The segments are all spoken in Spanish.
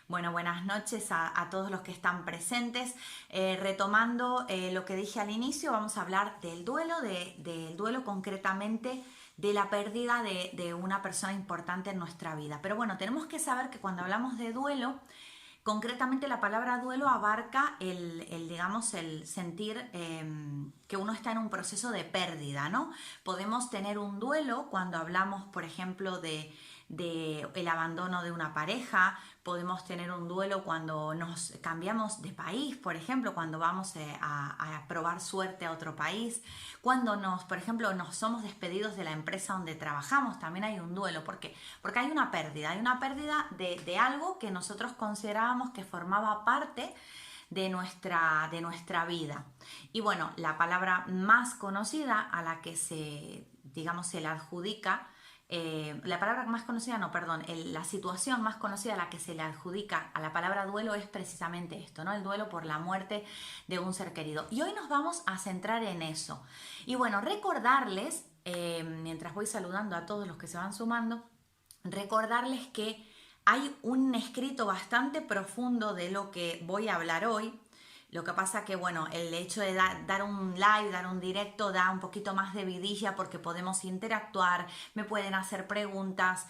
Bueno, buenas noches a todos los que están presentes. Retomando lo que dije al inicio, vamos a hablar del duelo, del duelo concretamente de la pérdida de una persona importante en nuestra vida. Pero bueno, tenemos que saber que cuando hablamos de duelo, concretamente la palabra duelo abarca digamos, el sentir que uno está en un proceso de pérdida, ¿no? Podemos tener un duelo cuando hablamos, por ejemplo, de el abandono de una pareja. Podemos tener un duelo cuando nos cambiamos de país, por ejemplo, cuando vamos a probar suerte a otro país, cuando por ejemplo, nos somos despedidos de la empresa donde trabajamos, también hay un duelo. ¿Por qué? Porque hay una pérdida de algo que nosotros considerábamos que formaba parte de nuestra vida. Y bueno, la palabra más conocida a la que digamos, se le adjudica, la palabra más conocida, no, perdón, la situación más conocida a la que se le adjudica a la palabra duelo es precisamente esto, ¿no? El duelo por la muerte de un ser querido. Y hoy nos vamos a centrar en eso. Y bueno, recordarles, mientras voy saludando a todos los que se van sumando, recordarles que hay un escrito bastante profundo de lo que voy a hablar hoy. Lo que pasa que, bueno, el hecho de dar un live, dar un directo, da un poquito más de vidilla porque podemos interactuar, me pueden hacer preguntas,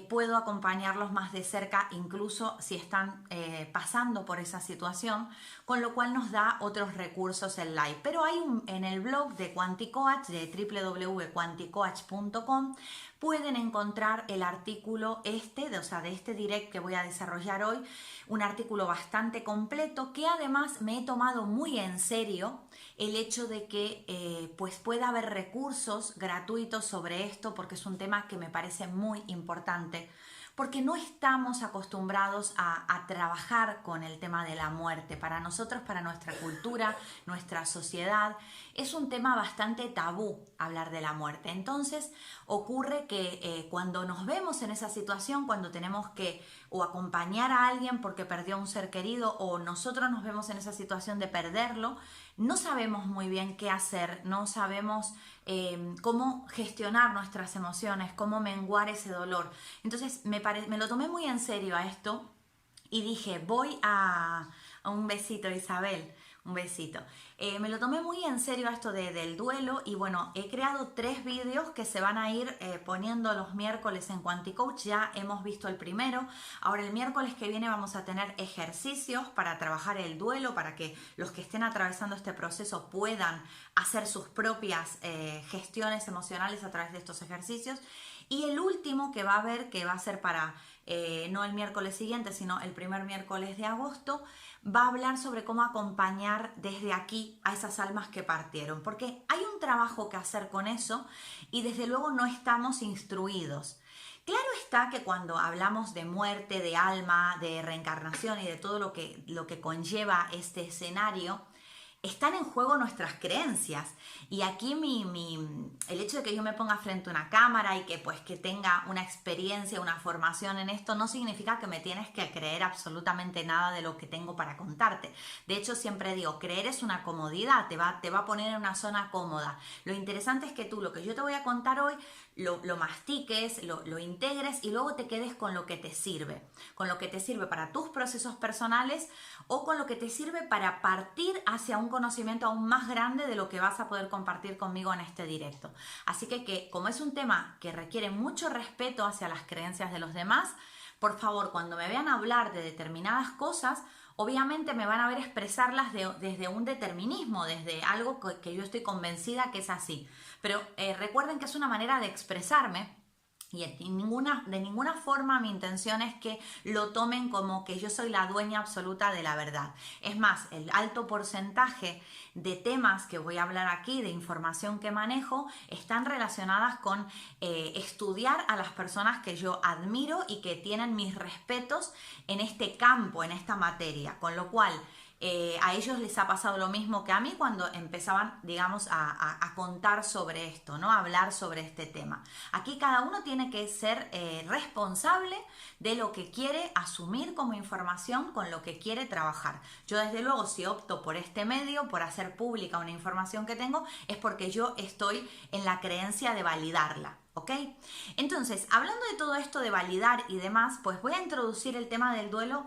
puedo acompañarlos más de cerca, incluso si están pasando por esa situación, con lo cual nos da otros recursos el live. Pero hay en el blog de Quanticoach, de www.quanticoach.com, pueden encontrar el artículo de este direct que voy a desarrollar hoy, un artículo bastante completo que además me he tomado muy en serio el hecho de que pues pueda haber recursos gratuitos sobre esto, porque es un tema que me parece muy importante, porque no estamos acostumbrados a trabajar con el tema de la muerte. Para nosotros, para nuestra cultura, nuestra sociedad, es un tema bastante tabú hablar de la muerte. Entonces ocurre que cuando nos vemos en esa situación, cuando tenemos que o acompañar a alguien porque perdió a un ser querido, o nosotros nos vemos en esa situación de perderlo, no sabemos muy bien qué hacer, no sabemos cómo gestionar nuestras emociones, cómo menguar ese dolor. Entonces me lo tomé muy en serio a esto y dije, voy a un besito, Isabel, un besito. Me lo tomé muy en serio esto del duelo y bueno, he creado 3 vídeos que se van a ir poniendo los miércoles en Quanticoach. Ya hemos visto el primero. Ahora el miércoles que viene vamos a tener ejercicios para trabajar el duelo, para que los que estén atravesando este proceso puedan hacer sus propias gestiones emocionales a través de estos ejercicios. Y el último que va a haber, que va a ser para no el miércoles siguiente, sino el primer miércoles de agosto, va a hablar sobre cómo acompañar desde aquí a esas almas que partieron, porque hay un trabajo que hacer con eso y desde luego no estamos instruidos. Claro está que cuando hablamos de muerte, de alma, de reencarnación y de todo lo que conlleva este escenario, están en juego nuestras creencias. Y aquí el hecho de que yo me ponga frente a una cámara y que tenga una experiencia, una formación en esto, no significa que me tienes que creer absolutamente nada de lo que tengo para contarte. De hecho, siempre digo, creer es una comodidad, te va a poner en una zona cómoda. Lo interesante es que tú lo que yo te voy a contar hoy lo mastiques, lo integres y luego te quedes con lo que te sirve. Con lo que te sirve para tus procesos personales o con lo que te sirve para partir hacia un conocimiento aún más grande de lo que vas a poder compartir conmigo en este directo. Así que como es un tema que requiere mucho respeto hacia las creencias de los demás, por favor, cuando me vean hablar de determinadas cosas, obviamente me van a ver expresarlas desde un determinismo, desde algo que yo estoy convencida que es así. Pero recuerden que es una manera de expresarme. Y de ninguna forma mi intención es que lo tomen como que yo soy la dueña absoluta de la verdad. Es más, el alto porcentaje de temas que voy a hablar aquí, de información que manejo, están relacionadas con estudiar a las personas que yo admiro y que tienen mis respetos en este campo, en esta materia. Con lo cual, a ellos les ha pasado lo mismo que a mí cuando empezaban, digamos, a contar sobre esto, ¿no? A hablar sobre este tema. Aquí cada uno tiene que ser responsable de lo que quiere asumir como información, con lo que quiere trabajar. Yo desde luego, si opto por este medio, por hacer pública una información que tengo, es porque yo estoy en la creencia de validarla. ¿Ok? Entonces, hablando de todo esto de validar y demás, pues voy a introducir el tema del duelo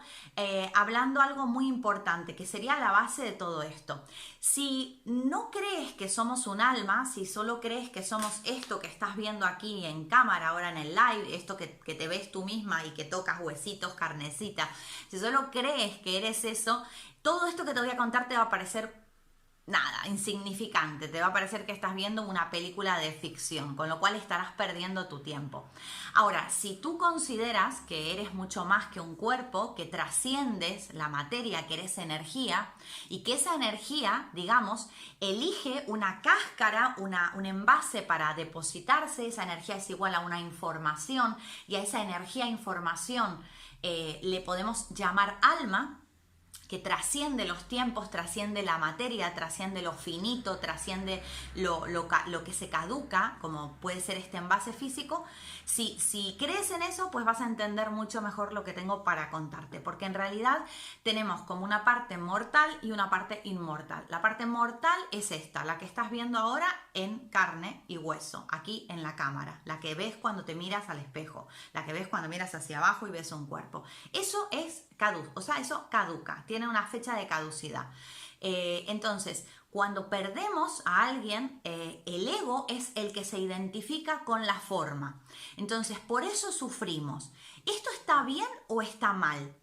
hablando algo muy importante, que sería la base de todo esto. Si no crees que somos un alma, si solo crees que somos esto que estás viendo aquí en cámara, ahora en el live, esto que te ves tú misma y que tocas huesitos, carnecita, si solo crees que eres eso, todo esto que te voy a contar te va a parecer nada, insignificante, te va a parecer que estás viendo una película de ficción, con lo cual estarás perdiendo tu tiempo. Ahora, si tú consideras que eres mucho más que un cuerpo, que trasciendes la materia, que eres energía, y que esa energía, digamos, elige una cáscara, un envase para depositarse, esa energía es igual a una información, y a esa energía, información, le podemos llamar alma, que trasciende los tiempos, trasciende la materia, trasciende lo finito, trasciende lo que se caduca, como puede ser este envase físico. Si crees en eso, pues vas a entender mucho mejor lo que tengo para contarte, porque en realidad tenemos como una parte mortal y una parte inmortal. La parte mortal es esta, la que estás viendo ahora en carne y hueso, aquí en la cámara, la que ves cuando te miras al espejo, la que ves cuando miras hacia abajo y ves un cuerpo. Eso es eso caduca, tiene una fecha de caducidad. Entonces, cuando perdemos a alguien, el ego es el que se identifica con la forma. Entonces, por eso sufrimos. ¿Esto está bien o está mal?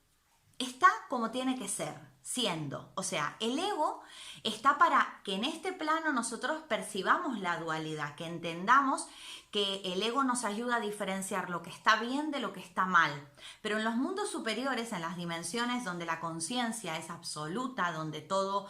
Está como tiene que ser, siendo. O sea, el ego está para que en este plano nosotros percibamos la dualidad, que entendamos que el ego nos ayuda a diferenciar lo que está bien de lo que está mal. Pero en los mundos superiores, en las dimensiones donde la conciencia es absoluta, donde todo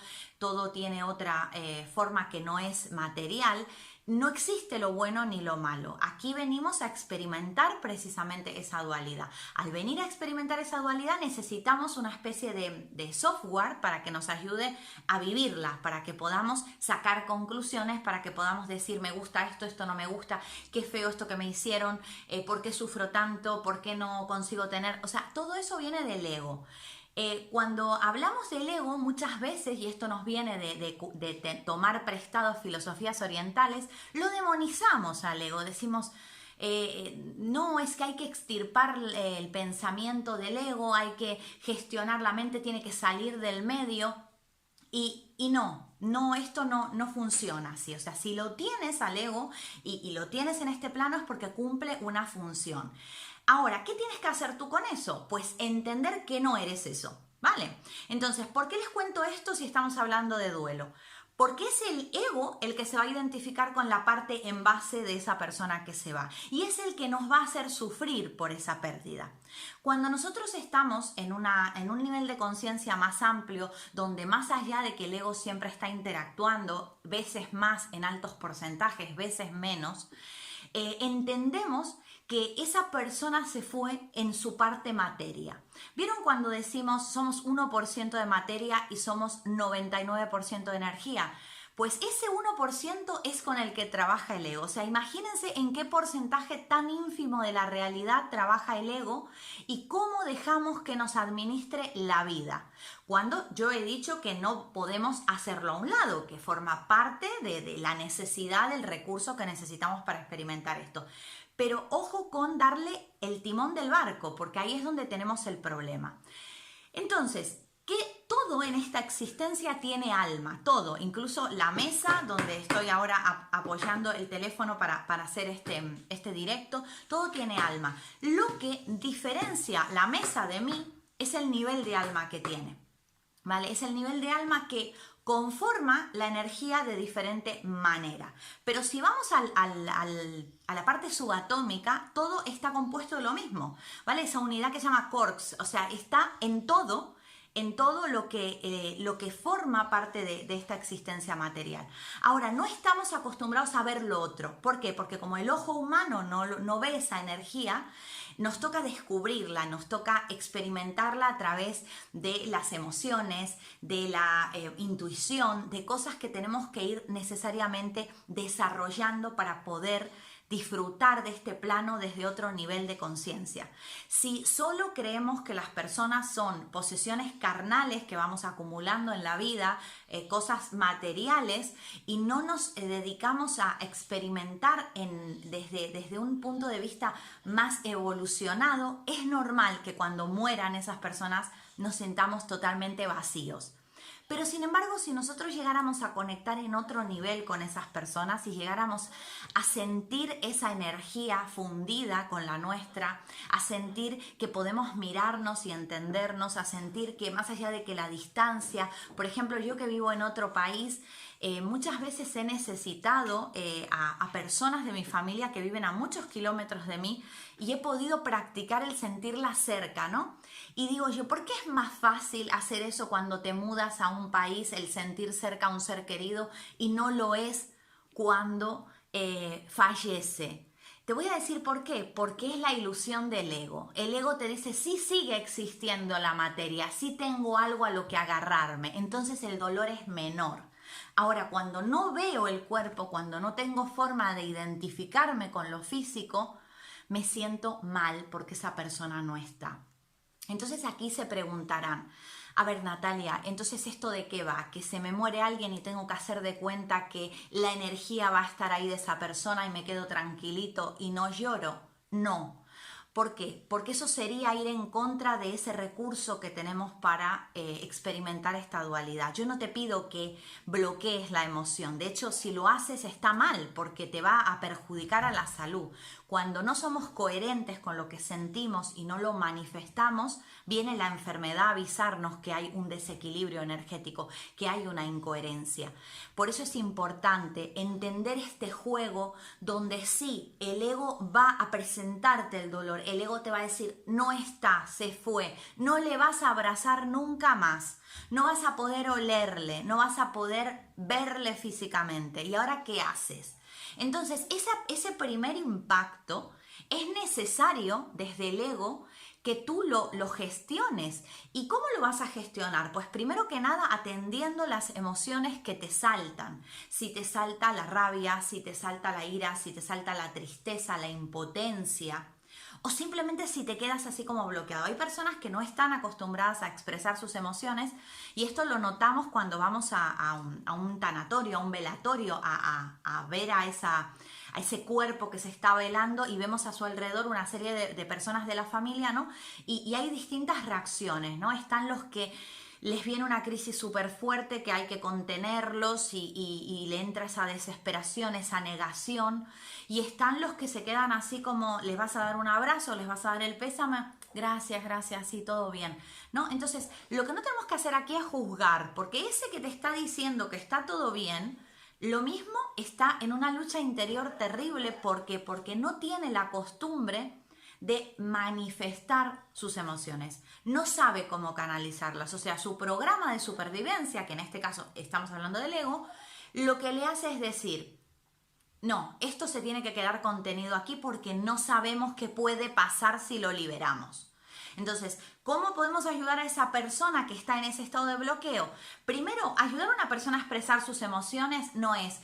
tiene otra forma que no es material, no existe lo bueno ni lo malo. Aquí venimos a experimentar precisamente esa dualidad. Al venir a experimentar esa dualidad necesitamos una especie de software para que nos ayude a vivirla, para que podamos sacar conclusiones, para que podamos decir me gusta esto, esto no me gusta, qué feo esto que me hicieron, por qué sufro tanto, por qué no consigo tener... O sea, todo eso viene del ego. Cuando hablamos del ego muchas veces, y esto nos viene de tomar prestado filosofías orientales, lo demonizamos al ego, decimos no, es que hay que extirpar el pensamiento del ego, hay que gestionar la mente, tiene que salir del medio y no, esto no funciona así. O sea, si lo tienes al ego y lo tienes en este plano es porque cumple una función. Ahora, ¿qué tienes que hacer tú con eso? Pues entender que no eres eso, ¿vale? Entonces, ¿por qué les cuento esto si estamos hablando de duelo? Porque es el ego el que se va a identificar con la parte en base de esa persona que se va. Y es el que nos va a hacer sufrir por esa pérdida. Cuando nosotros estamos en un nivel de conciencia más amplio, donde más allá de que el ego siempre está interactuando, veces más en altos porcentajes, veces menos, entendemos que esa persona se fue en su parte materia. ¿Vieron cuando decimos somos 1% de materia y somos 99% de energía? Pues ese 1% es con el que trabaja el ego. O sea, imagínense en qué porcentaje tan ínfimo de la realidad trabaja el ego y cómo dejamos que nos administre la vida. Cuando yo he dicho que no podemos hacerlo a un lado, que forma parte de la necesidad del recurso que necesitamos para experimentar esto. Pero ojo con darle el timón del barco, porque ahí es donde tenemos el problema. Entonces, que todo en esta existencia tiene alma, todo, incluso la mesa donde estoy ahora apoyando el teléfono para hacer este directo, todo tiene alma. Lo que diferencia la mesa de mí es el nivel de alma que tiene, ¿vale? Es el nivel de alma que conforma la energía de diferente manera. Pero si vamos a la parte subatómica, todo está compuesto de lo mismo, ¿vale? Esa unidad que se llama quarks, o sea, está en todo lo que forma parte de esta existencia material. Ahora, no estamos acostumbrados a ver lo otro. ¿Por qué? Porque como el ojo humano no ve esa energía, nos toca descubrirla, nos toca experimentarla a través de las emociones, de la intuición, de cosas que tenemos que ir necesariamente desarrollando para poder disfrutar de este plano desde otro nivel de conciencia. Si solo creemos que las personas son posesiones carnales que vamos acumulando en la vida, cosas materiales, y no nos dedicamos a experimentar desde un punto de vista más evolucionado, es normal que cuando mueran esas personas nos sintamos totalmente vacíos. Pero sin embargo, si nosotros llegáramos a conectar en otro nivel con esas personas y llegáramos a sentir esa energía fundida con la nuestra, a sentir que podemos mirarnos y entendernos, a sentir que más allá de que la distancia, por ejemplo, yo que vivo en otro país, muchas veces he necesitado a personas de mi familia que viven a muchos kilómetros de mí y he podido practicar el sentirla cerca, ¿no? Y digo yo, ¿por qué es más fácil hacer eso cuando te mudas a un país, el sentir cerca a un ser querido, y no lo es cuando fallece? Te voy a decir por qué. Porque es la ilusión del ego. El ego te dice, sí sigue existiendo la materia, sí tengo algo a lo que agarrarme, entonces el dolor es menor. Ahora, cuando no veo el cuerpo, cuando no tengo forma de identificarme con lo físico, me siento mal porque esa persona no está. Entonces aquí se preguntarán, a ver Natalia, entonces ¿esto de qué va? ¿Que se me muere alguien y tengo que hacer de cuenta que la energía va a estar ahí de esa persona y me quedo tranquilito y no lloro? No. ¿Por qué? Porque eso sería ir en contra de ese recurso que tenemos para experimentar esta dualidad. Yo no te pido que bloquees la emoción. De hecho, si lo haces está mal porque te va a perjudicar a la salud. Cuando no somos coherentes con lo que sentimos y no lo manifestamos, viene la enfermedad a avisarnos que hay un desequilibrio energético, que hay una incoherencia. Por eso es importante entender este juego donde sí, el ego va a presentarte el dolor. El ego te va a decir, no está, se fue, no le vas a abrazar nunca más, no vas a poder olerle, no vas a poder verle físicamente. ¿Y ahora qué haces? Entonces, ese primer impacto es necesario desde el ego que tú lo gestiones. ¿Y cómo lo vas a gestionar? Pues primero que nada atendiendo las emociones que te saltan. Si te salta la rabia, si te salta la ira, si te salta la tristeza, la impotencia, o simplemente si te quedas así como bloqueado. Hay personas que no están acostumbradas a expresar sus emociones y esto lo notamos cuando vamos a un tanatorio, a un velatorio, a ver a ese cuerpo que se está velando y vemos a su alrededor una serie de personas de la familia, ¿no? Y hay distintas reacciones, ¿no? Están los que les viene una crisis súper fuerte que hay que contenerlos y le entra esa desesperación, esa negación. Y están los que se quedan así como, ¿les vas a dar un abrazo? ¿Les vas a dar el pésame? Gracias, gracias, sí, todo bien, ¿no? Entonces, lo que no tenemos que hacer aquí es juzgar, porque ese que te está diciendo que está todo bien, lo mismo está en una lucha interior terrible. ¿Por qué? Porque no tiene la costumbre de manifestar sus emociones, no sabe cómo canalizarlas, o sea, su programa de supervivencia, que en este caso estamos hablando del ego, lo que le hace es decir, no, esto se tiene que quedar contenido aquí porque no sabemos qué puede pasar si lo liberamos. Entonces, ¿cómo podemos ayudar a esa persona que está en ese estado de bloqueo? Primero, ayudar a una persona a expresar sus emociones no es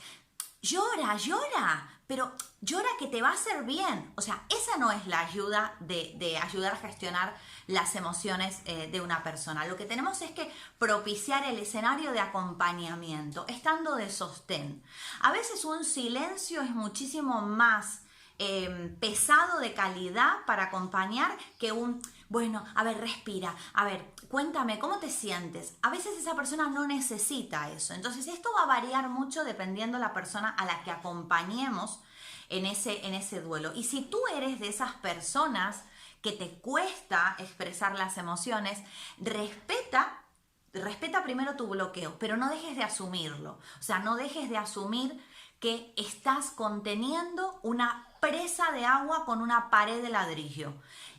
llora, llora, pero llora que te va a hacer bien. O sea, esa no es la ayuda de ayudar a gestionar las emociones de una persona. Lo que tenemos es que propiciar el escenario de acompañamiento, estando de sostén. A veces un silencio es muchísimo más pesado de calidad para acompañar que un, bueno, a ver, respira, a ver, cuéntame, ¿cómo te sientes? A veces esa persona no necesita eso. Entonces esto va a variar mucho dependiendo de la persona a la que acompañemos en ese duelo. Y si tú eres de esas personas que te cuesta expresar las emociones, respeta primero tu bloqueo, pero no dejes de asumirlo. O sea, no dejes de asumir que estás conteniendo una presa de agua con una pared de ladrillo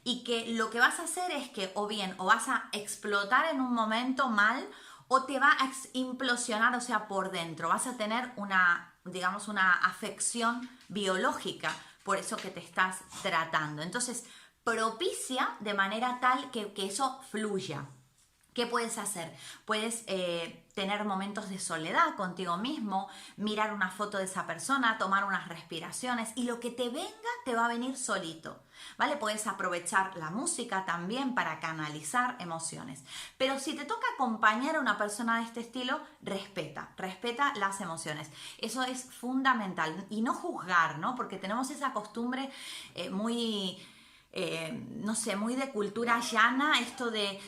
y que lo que vas a hacer es que o bien o vas a explotar en un momento mal o te va a implosionar, o sea, por dentro. Vas a tener una, digamos, una afección biológica por eso que te estás tratando. Entonces, propicia de manera tal que eso fluya. ¿Qué puedes hacer? Puedes tener momentos de soledad contigo mismo, mirar una foto de esa persona, tomar unas respiraciones y lo que te venga te va a venir solito, ¿vale? Puedes aprovechar la música también para canalizar emociones. Pero si te toca acompañar a una persona de este estilo, respeta las emociones. Eso es fundamental y no juzgar, ¿no? Porque tenemos esa costumbre muy no sé, muy de cultura llana, esto de,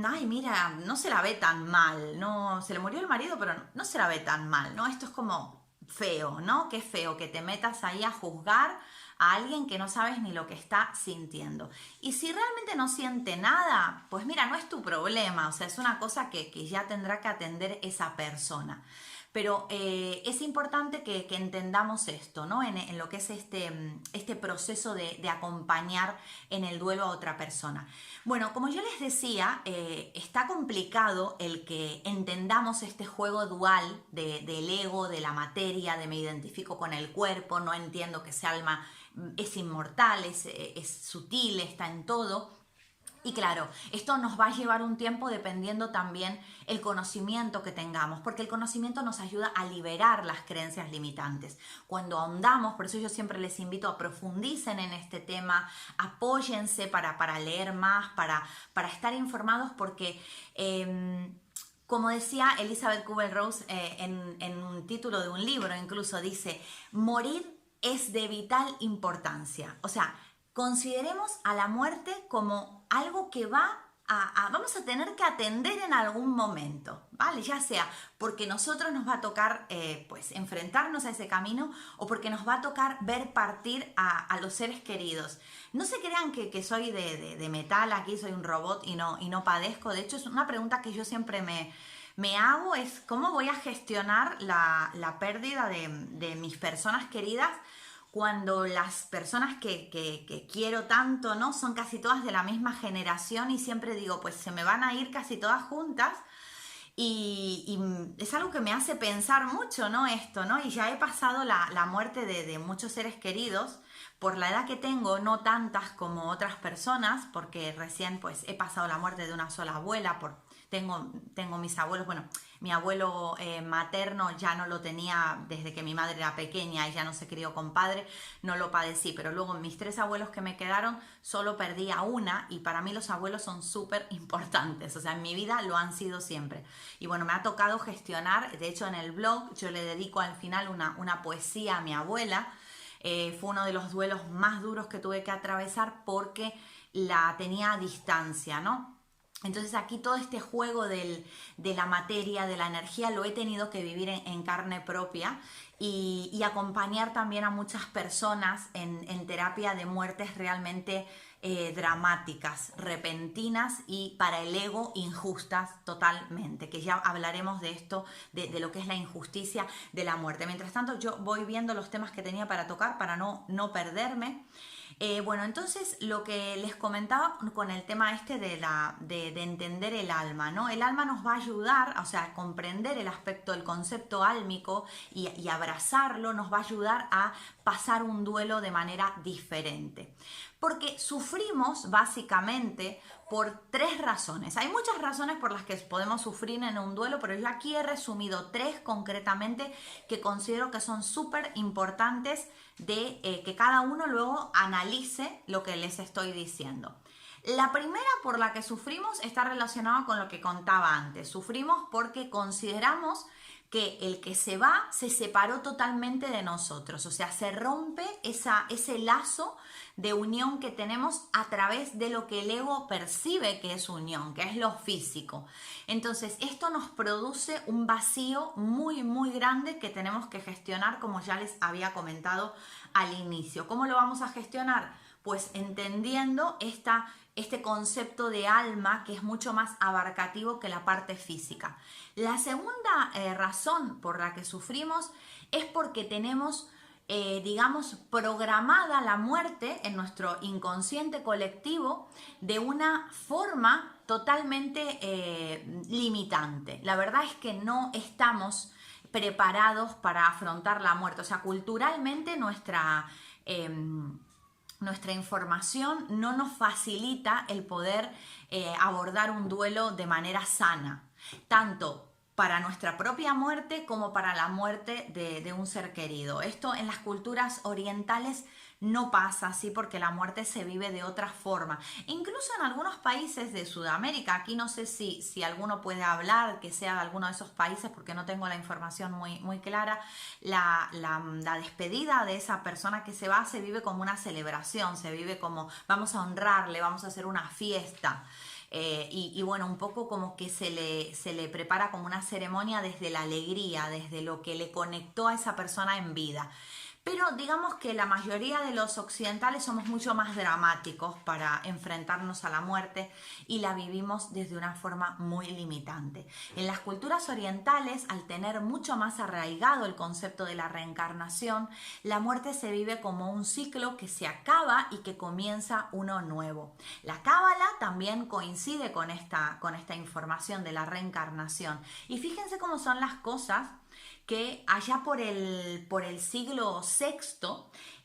ay, mira, no se la ve tan mal, no, se le murió el marido, pero no se la ve tan mal, ¿no? Esto es como feo, ¿no? Qué feo que te metas ahí a juzgar a alguien que no sabes ni lo que está sintiendo. Y si realmente no siente nada, pues mira, no es tu problema, o sea, es una cosa que ya tendrá que atender esa persona. Pero es importante que entendamos esto, ¿no? En lo que es este proceso de acompañar en el duelo a otra persona. Bueno, como yo les decía, está complicado el que entendamos este juego dual del ego, de la materia, de me identifico con el cuerpo, no entiendo que ese alma es inmortal, es sutil, está en todo. Y claro, esto nos va a llevar un tiempo dependiendo también el conocimiento que tengamos, porque el conocimiento nos ayuda a liberar las creencias limitantes. Cuando ahondamos, por eso yo siempre les invito a profundicen en este tema, apóyense para leer más, para estar informados, porque como decía Elizabeth Kubler-Ross en un título de un libro, incluso dice, morir es de vital importancia. O sea, consideremos a la muerte como algo que vamos a tener que atender en algún momento, ¿vale? Ya sea porque nosotros nos va a tocar pues enfrentarnos a ese camino o porque nos va a tocar ver partir a los seres queridos. No se crean que soy de metal aquí, soy un robot y no padezco. De hecho, es una pregunta que yo siempre me hago, es cómo voy a gestionar la pérdida de mis personas queridas cuando las personas que quiero tanto, ¿no? Son casi todas de la misma generación y siempre digo, pues se me van a ir casi todas juntas y es algo que me hace pensar mucho, ¿no? Esto, ¿no? Y ya he pasado la muerte de muchos seres queridos por la edad que tengo, no tantas como otras personas, porque recién pues he pasado la muerte de una sola abuela, tengo mis abuelos, bueno, mi abuelo materno ya no lo tenía desde que mi madre era pequeña y ya no se crió con padre, no lo padecí, pero luego mis 3 abuelos que me quedaron solo perdí a una y para mí los abuelos son súper importantes, o sea, en mi vida lo han sido siempre. Y bueno, me ha tocado gestionar, de hecho en el blog yo le dedico al final una poesía a mi abuela. Fue uno de los duelos más duros que tuve que atravesar porque la tenía a distancia, ¿no? Entonces aquí todo este juego de la materia, de la energía, lo he tenido que vivir en carne propia y acompañar también a muchas personas en terapia de muertes realmente dramáticas, repentinas y para el ego injustas totalmente, que ya hablaremos de esto, de lo que es la injusticia de la muerte. Mientras tanto yo voy viendo los temas que tenía para tocar para no perderme. Bueno, entonces lo que les comentaba con el tema este de entender el alma, ¿no? El alma nos va a ayudar, o sea, comprender el aspecto del concepto álmico y abrazarlo nos va a ayudar a pasar un duelo de manera diferente. Porque sufrimos básicamente por 3 razones. Hay muchas razones por las que podemos sufrir en un duelo, pero yo aquí he resumido 3 concretamente que considero que son súper importantes de que cada uno luego analice lo que les estoy diciendo. La primera por la que sufrimos está relacionada con lo que contaba antes. Sufrimos porque consideramos que el que se va se separó totalmente de nosotros, o sea, se rompe ese lazo de unión que tenemos a través de lo que el ego percibe que es unión, que es lo físico. Entonces, esto nos produce un vacío muy, muy grande que tenemos que gestionar, como ya les había comentado al inicio. ¿Cómo lo vamos a gestionar? Pues entendiendo este concepto de alma que es mucho más abarcativo que la parte física. La segunda razón por la que sufrimos es porque tenemos, digamos, programada la muerte en nuestro inconsciente colectivo de una forma totalmente limitante. La verdad es que no estamos preparados para afrontar la muerte. O sea, culturalmente nuestra información no nos facilita el poder abordar un duelo de manera sana, tanto para nuestra propia muerte como para la muerte de un ser querido. Esto en las culturas orientales no pasa así porque la muerte se vive de otra forma. Incluso en algunos países de Sudamérica, aquí no sé si alguno puede hablar que sea de alguno de esos países porque no tengo la información muy clara, la despedida de esa persona que se va se vive como una celebración, se vive como vamos a honrarle, vamos a hacer una fiesta. Y bueno, un poco como que se le prepara como una ceremonia desde la alegría, desde lo que le conectó a esa persona en vida. Pero digamos que la mayoría de los occidentales somos mucho más dramáticos para enfrentarnos a la muerte y la vivimos desde una forma muy limitante. En las culturas orientales, al tener mucho más arraigado el concepto de la reencarnación, la muerte se vive como un ciclo que se acaba y que comienza uno nuevo. La Cábala también coincide con esta información de la reencarnación. Y fíjense cómo son las cosas que allá por el siglo VI,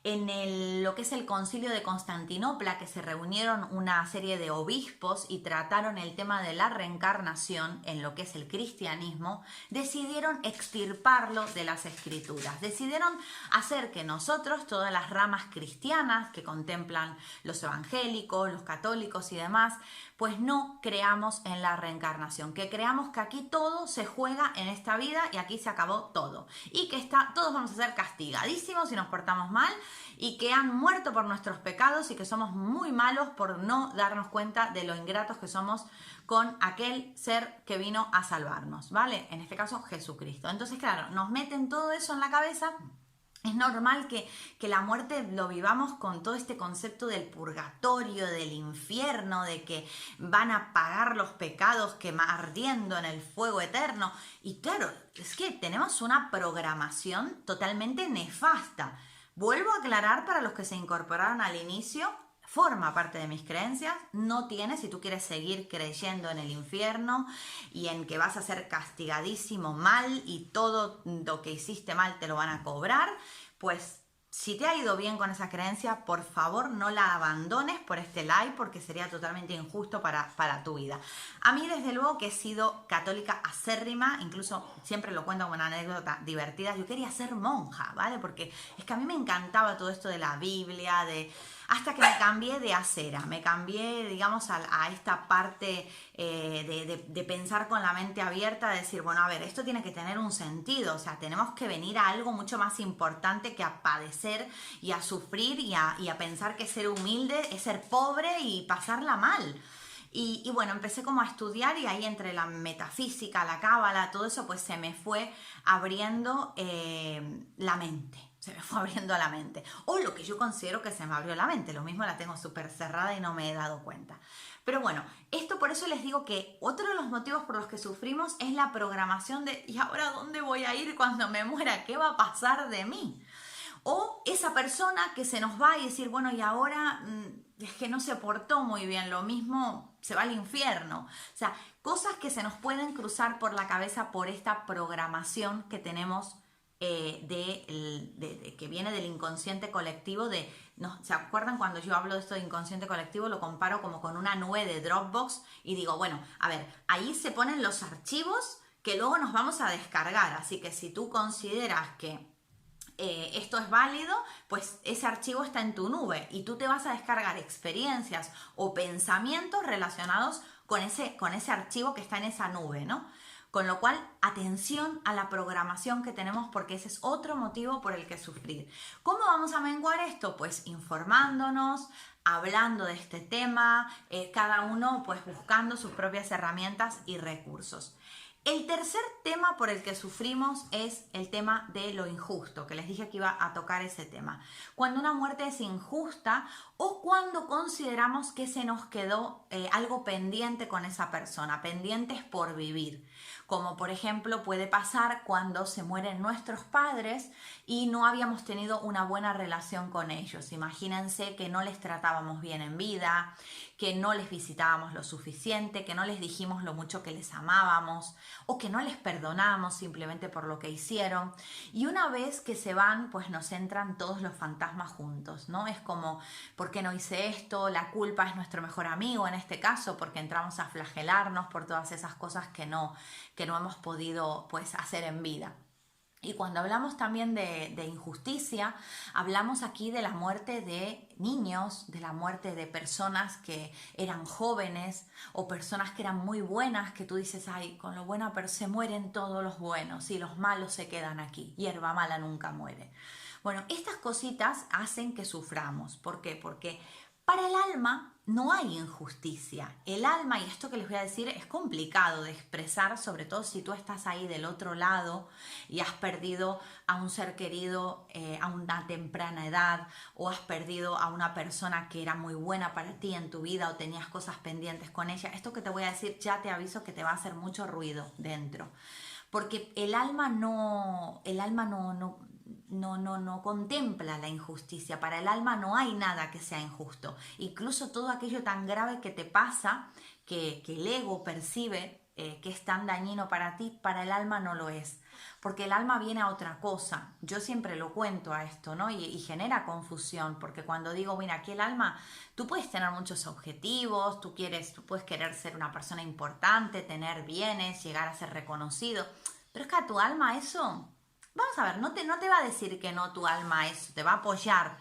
en lo que es el Concilio de Constantinopla, que se reunieron una serie de obispos y trataron el tema de la reencarnación en lo que es el cristianismo, decidieron extirparlo de las escrituras. Decidieron hacer que nosotros, todas las ramas cristianas que contemplan los evangélicos, los católicos y demás, pues no creamos en la reencarnación, que creamos que aquí todo se juega en esta vida y aquí se acabó todo. Y que todos vamos a ser castigadísimos si nos portamos mal y que han muerto por nuestros pecados y que somos muy malos por no darnos cuenta de lo ingratos que somos con aquel ser que vino a salvarnos, ¿vale? En este caso, Jesucristo. Entonces, claro, nos meten todo eso en la cabeza. Es normal que la muerte lo vivamos con todo este concepto del purgatorio, del infierno, de que van a pagar los pecados ardiendo en el fuego eterno. Y claro, es que tenemos una programación totalmente nefasta. Vuelvo a aclarar para los que se incorporaron al inicio, forma parte de mis creencias, no tiene, si tú quieres seguir creyendo en el infierno y en que vas a ser castigadísimo mal y todo lo que hiciste mal te lo van a cobrar, pues si te ha ido bien con esa creencia, por favor no la abandones por este live porque sería totalmente injusto para tu vida. A mí desde luego que he sido católica acérrima, incluso siempre lo cuento como una anécdota divertida, yo quería ser monja, ¿vale? Porque es que a mí me encantaba todo esto de la Biblia, hasta que me cambié de acera, me cambié, digamos, a esta parte de pensar con la mente abierta, de decir, bueno, a ver, esto tiene que tener un sentido, o sea, tenemos que venir a algo mucho más importante que a padecer y a sufrir y a pensar que ser humilde es ser pobre y pasarla mal. Y bueno, empecé como a estudiar y ahí entre la metafísica, la cábala, todo eso, pues se me fue abriendo la mente. Se me fue abriendo la mente. O lo que yo considero que se me abrió la mente. Lo mismo la tengo súper cerrada y no me he dado cuenta. Pero bueno, esto por eso les digo que otro de los motivos por los que sufrimos es la programación de ¿y ahora dónde voy a ir cuando me muera? ¿Qué va a pasar de mí? O esa persona que se nos va y decir, bueno, y ahora es que no se portó muy bien, lo mismo se va al infierno. O sea, cosas que se nos pueden cruzar por la cabeza por esta programación que tenemos que viene del inconsciente colectivo. ¿Se acuerdan cuando yo hablo de esto de inconsciente colectivo? Lo comparo como con una nube de Dropbox y digo, bueno, a ver, ahí se ponen los archivos que luego nos vamos a descargar. Así que si tú consideras que esto es válido, pues ese archivo está en tu nube y tú te vas a descargar experiencias o pensamientos relacionados con ese archivo que está en esa nube, ¿no? Con lo cual, atención a la programación que tenemos porque ese es otro motivo por el que sufrir. ¿Cómo vamos a menguar esto? Pues informándonos, hablando de este tema, cada uno pues buscando sus propias herramientas y recursos. El tercer tema por el que sufrimos es el tema de lo injusto, que les dije que iba a tocar ese tema. Cuando una muerte es injusta o cuando consideramos que se nos quedó algo pendiente con esa persona, pendientes por vivir. Como por ejemplo puede pasar cuando se mueren nuestros padres y no habíamos tenido una buena relación con ellos. Imagínense que no les tratábamos bien en vida, que no les visitábamos lo suficiente, que no les dijimos lo mucho que les amábamos. o que no les perdonamos simplemente por lo que hicieron. Y una vez que se van, pues nos entran todos los fantasmas juntos, ¿no? Es como, ¿por qué no hice esto? La culpa es nuestro mejor amigo en este caso, porque entramos a flagelarnos por todas esas cosas que no hemos podido, pues, hacer en vida. Y cuando hablamos también de injusticia, hablamos aquí de la muerte de niños, de la muerte de personas que eran jóvenes o personas que eran muy buenas, que tú dices, ay, con lo buena se mueren todos los buenos y los malos se quedan aquí, hierba mala nunca muere. Bueno, estas cositas hacen que suframos. ¿Por qué? Porque para el alma no hay injusticia. El alma, y esto que les voy a decir es complicado de expresar, sobre todo si tú estás ahí del otro lado y has perdido a un ser querido a una temprana edad, o has perdido a una persona que era muy buena para ti en tu vida o tenías cosas pendientes con ella. Esto que te voy a decir, ya te aviso que te va a hacer mucho ruido dentro. Porque el alma no contempla la injusticia. Para el alma no hay nada que sea injusto. Incluso todo aquello tan grave que te pasa, que el ego percibe que es tan dañino para ti, para el alma no lo es. Porque el alma viene a otra cosa. Yo siempre lo cuento a esto, ¿no? Y genera confusión, porque cuando digo, mira, aquí el alma, tú puedes tener muchos objetivos, tú puedes querer ser una persona importante, tener bienes, llegar a ser reconocido, pero es que a tu alma eso, vamos a ver, no te va a decir que no tu alma eso, te va a apoyar,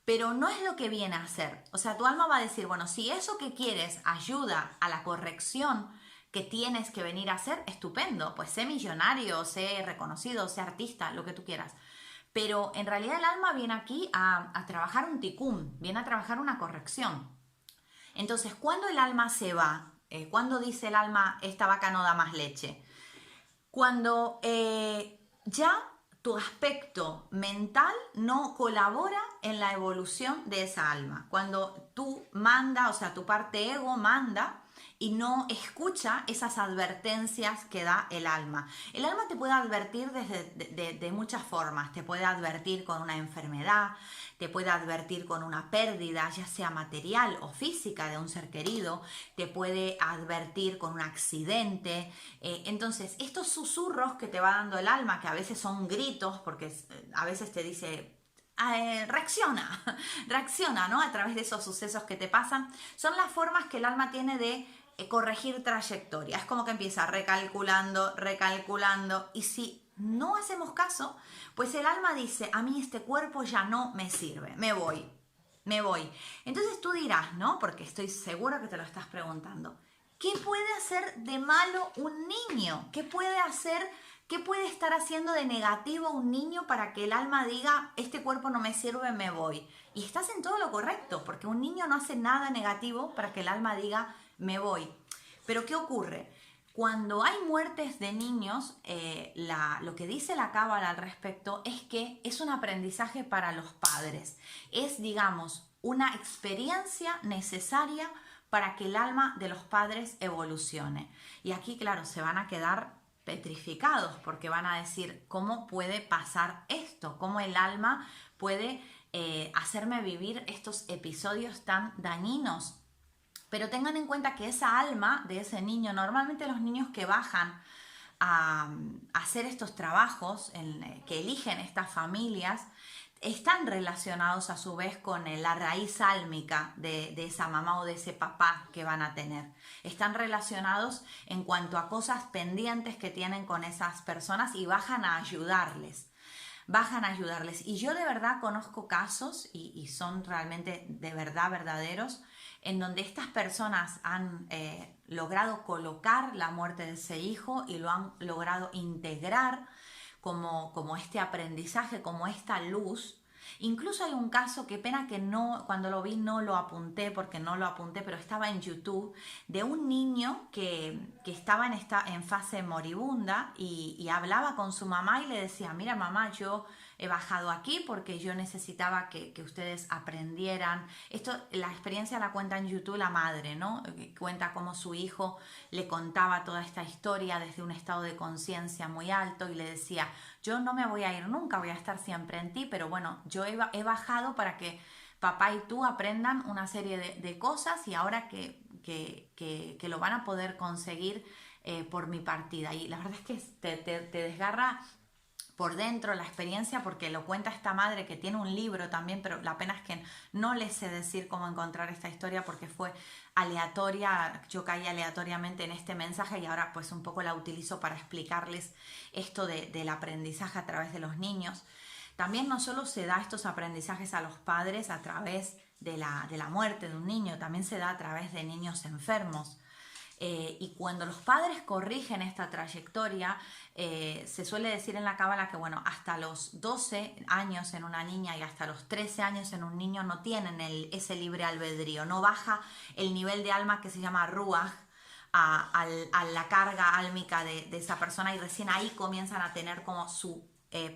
pero no es lo que viene a hacer. O sea, tu alma va a decir, bueno, si eso que quieres ayuda a la corrección que tienes que venir a hacer, estupendo, pues sé millonario, sé reconocido, sé artista, lo que tú quieras. Pero en realidad el alma viene aquí a trabajar un tikkun, viene a trabajar una corrección. Entonces, cuando el alma se va, cuando dice el alma, esta vaca no da más leche, cuando ya tu aspecto mental no colabora en la evolución de esa alma. Cuando tú manda, o sea, tu parte ego manda y no escucha esas advertencias que da el alma. El alma te puede advertir de muchas formas. Te puede advertir con una enfermedad, te puede advertir con una pérdida, ya sea material o física de un ser querido, te puede advertir con un accidente. Entonces, estos susurros que te va dando el alma, que a veces son gritos, porque a veces te dice, reacciona, reacciona, ¿no? A través de esos sucesos que te pasan, son las formas que el alma tiene de corregir trayectoria. Es como que empieza recalculando, recalculando, y si no hacemos caso, pues el alma dice, a mí este cuerpo ya no me sirve, me voy. Entonces tú dirás, ¿no? Porque estoy segura que te lo estás preguntando, ¿qué puede hacer de malo un niño? ¿Qué puede estar haciendo de negativo un niño para que el alma diga, este cuerpo no me sirve, me voy? Y estás en todo lo correcto, porque un niño no hace nada negativo para que el alma diga, me voy. Pero ¿qué ocurre? Cuando hay muertes de niños, lo que dice la Cábala al respecto es que es un aprendizaje para los padres. Es, digamos, una experiencia necesaria para que el alma de los padres evolucione. Y aquí, claro, se van a quedar petrificados porque van a decir, ¿cómo puede pasar esto? ¿Cómo el alma puede hacerme vivir estos episodios tan dañinos? Pero tengan en cuenta que esa alma de ese niño, normalmente los niños que bajan a hacer estos trabajos, que eligen estas familias, están relacionados a su vez con la raíz álmica de esa mamá o de ese papá que van a tener. Están relacionados en cuanto a cosas pendientes que tienen con esas personas y bajan a ayudarles. Y yo de verdad conozco casos, y son realmente de verdad verdaderos, en donde estas personas han logrado colocar la muerte de ese hijo y lo han logrado integrar como este aprendizaje, como esta luz. Incluso hay un caso, qué pena que no, cuando lo vi no lo apunté, pero estaba en YouTube, de un niño que estaba en fase moribunda y hablaba con su mamá y le decía, mira mamá, yo he bajado aquí porque yo necesitaba que ustedes aprendieran. Esto, la experiencia la cuenta en YouTube la madre, ¿no? Cuenta cómo su hijo le contaba toda esta historia desde un estado de conciencia muy alto y le decía, yo no me voy a ir nunca, voy a estar siempre en ti, pero bueno, yo he bajado para que papá y tú aprendan una serie de cosas y ahora que que lo van a poder conseguir por mi partida. Y la verdad es que te desgarra por dentro la experiencia, porque lo cuenta esta madre que tiene un libro también, pero la pena es que no les sé decir cómo encontrar esta historia porque fue aleatoria, yo caí aleatoriamente en este mensaje y ahora pues un poco la utilizo para explicarles esto del aprendizaje a través de los niños. También no solo se da estos aprendizajes a los padres a través de la muerte de un niño, también se da a través de niños enfermos. Y cuando los padres corrigen esta trayectoria, se suele decir en la cábala que bueno, hasta los 12 años en una niña y hasta los 13 años en un niño no tienen ese libre albedrío, no baja el nivel de alma que se llama ruaj a la carga álmica de esa persona, y recién ahí comienzan a tener como su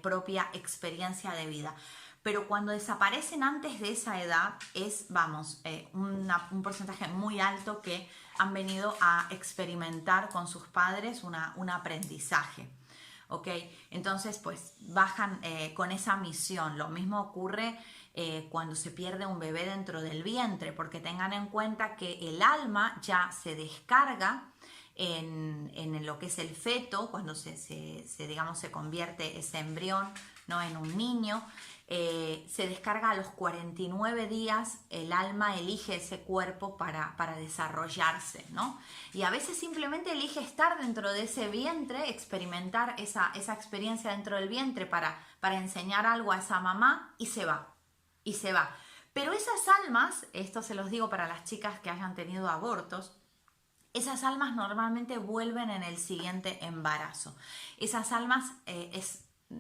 propia experiencia de vida. Pero cuando desaparecen antes de esa edad es, un porcentaje muy alto que han venido a experimentar con sus padres un aprendizaje. ¿Ok? Entonces, pues bajan con esa misión. Lo mismo ocurre cuando se pierde un bebé dentro del vientre, porque tengan en cuenta que el alma ya se descarga en lo que es el feto, cuando se convierte ese embrión, ¿no?, en un niño. Se descarga a los 49 días, el alma elige ese cuerpo para desarrollarse, ¿no? Y a veces simplemente elige estar dentro de ese vientre, experimentar esa experiencia dentro del vientre para enseñar algo a esa mamá, y se va. Pero esas almas, esto se los digo para las chicas que hayan tenido abortos, esas almas normalmente vuelven en el siguiente embarazo. Esas almas,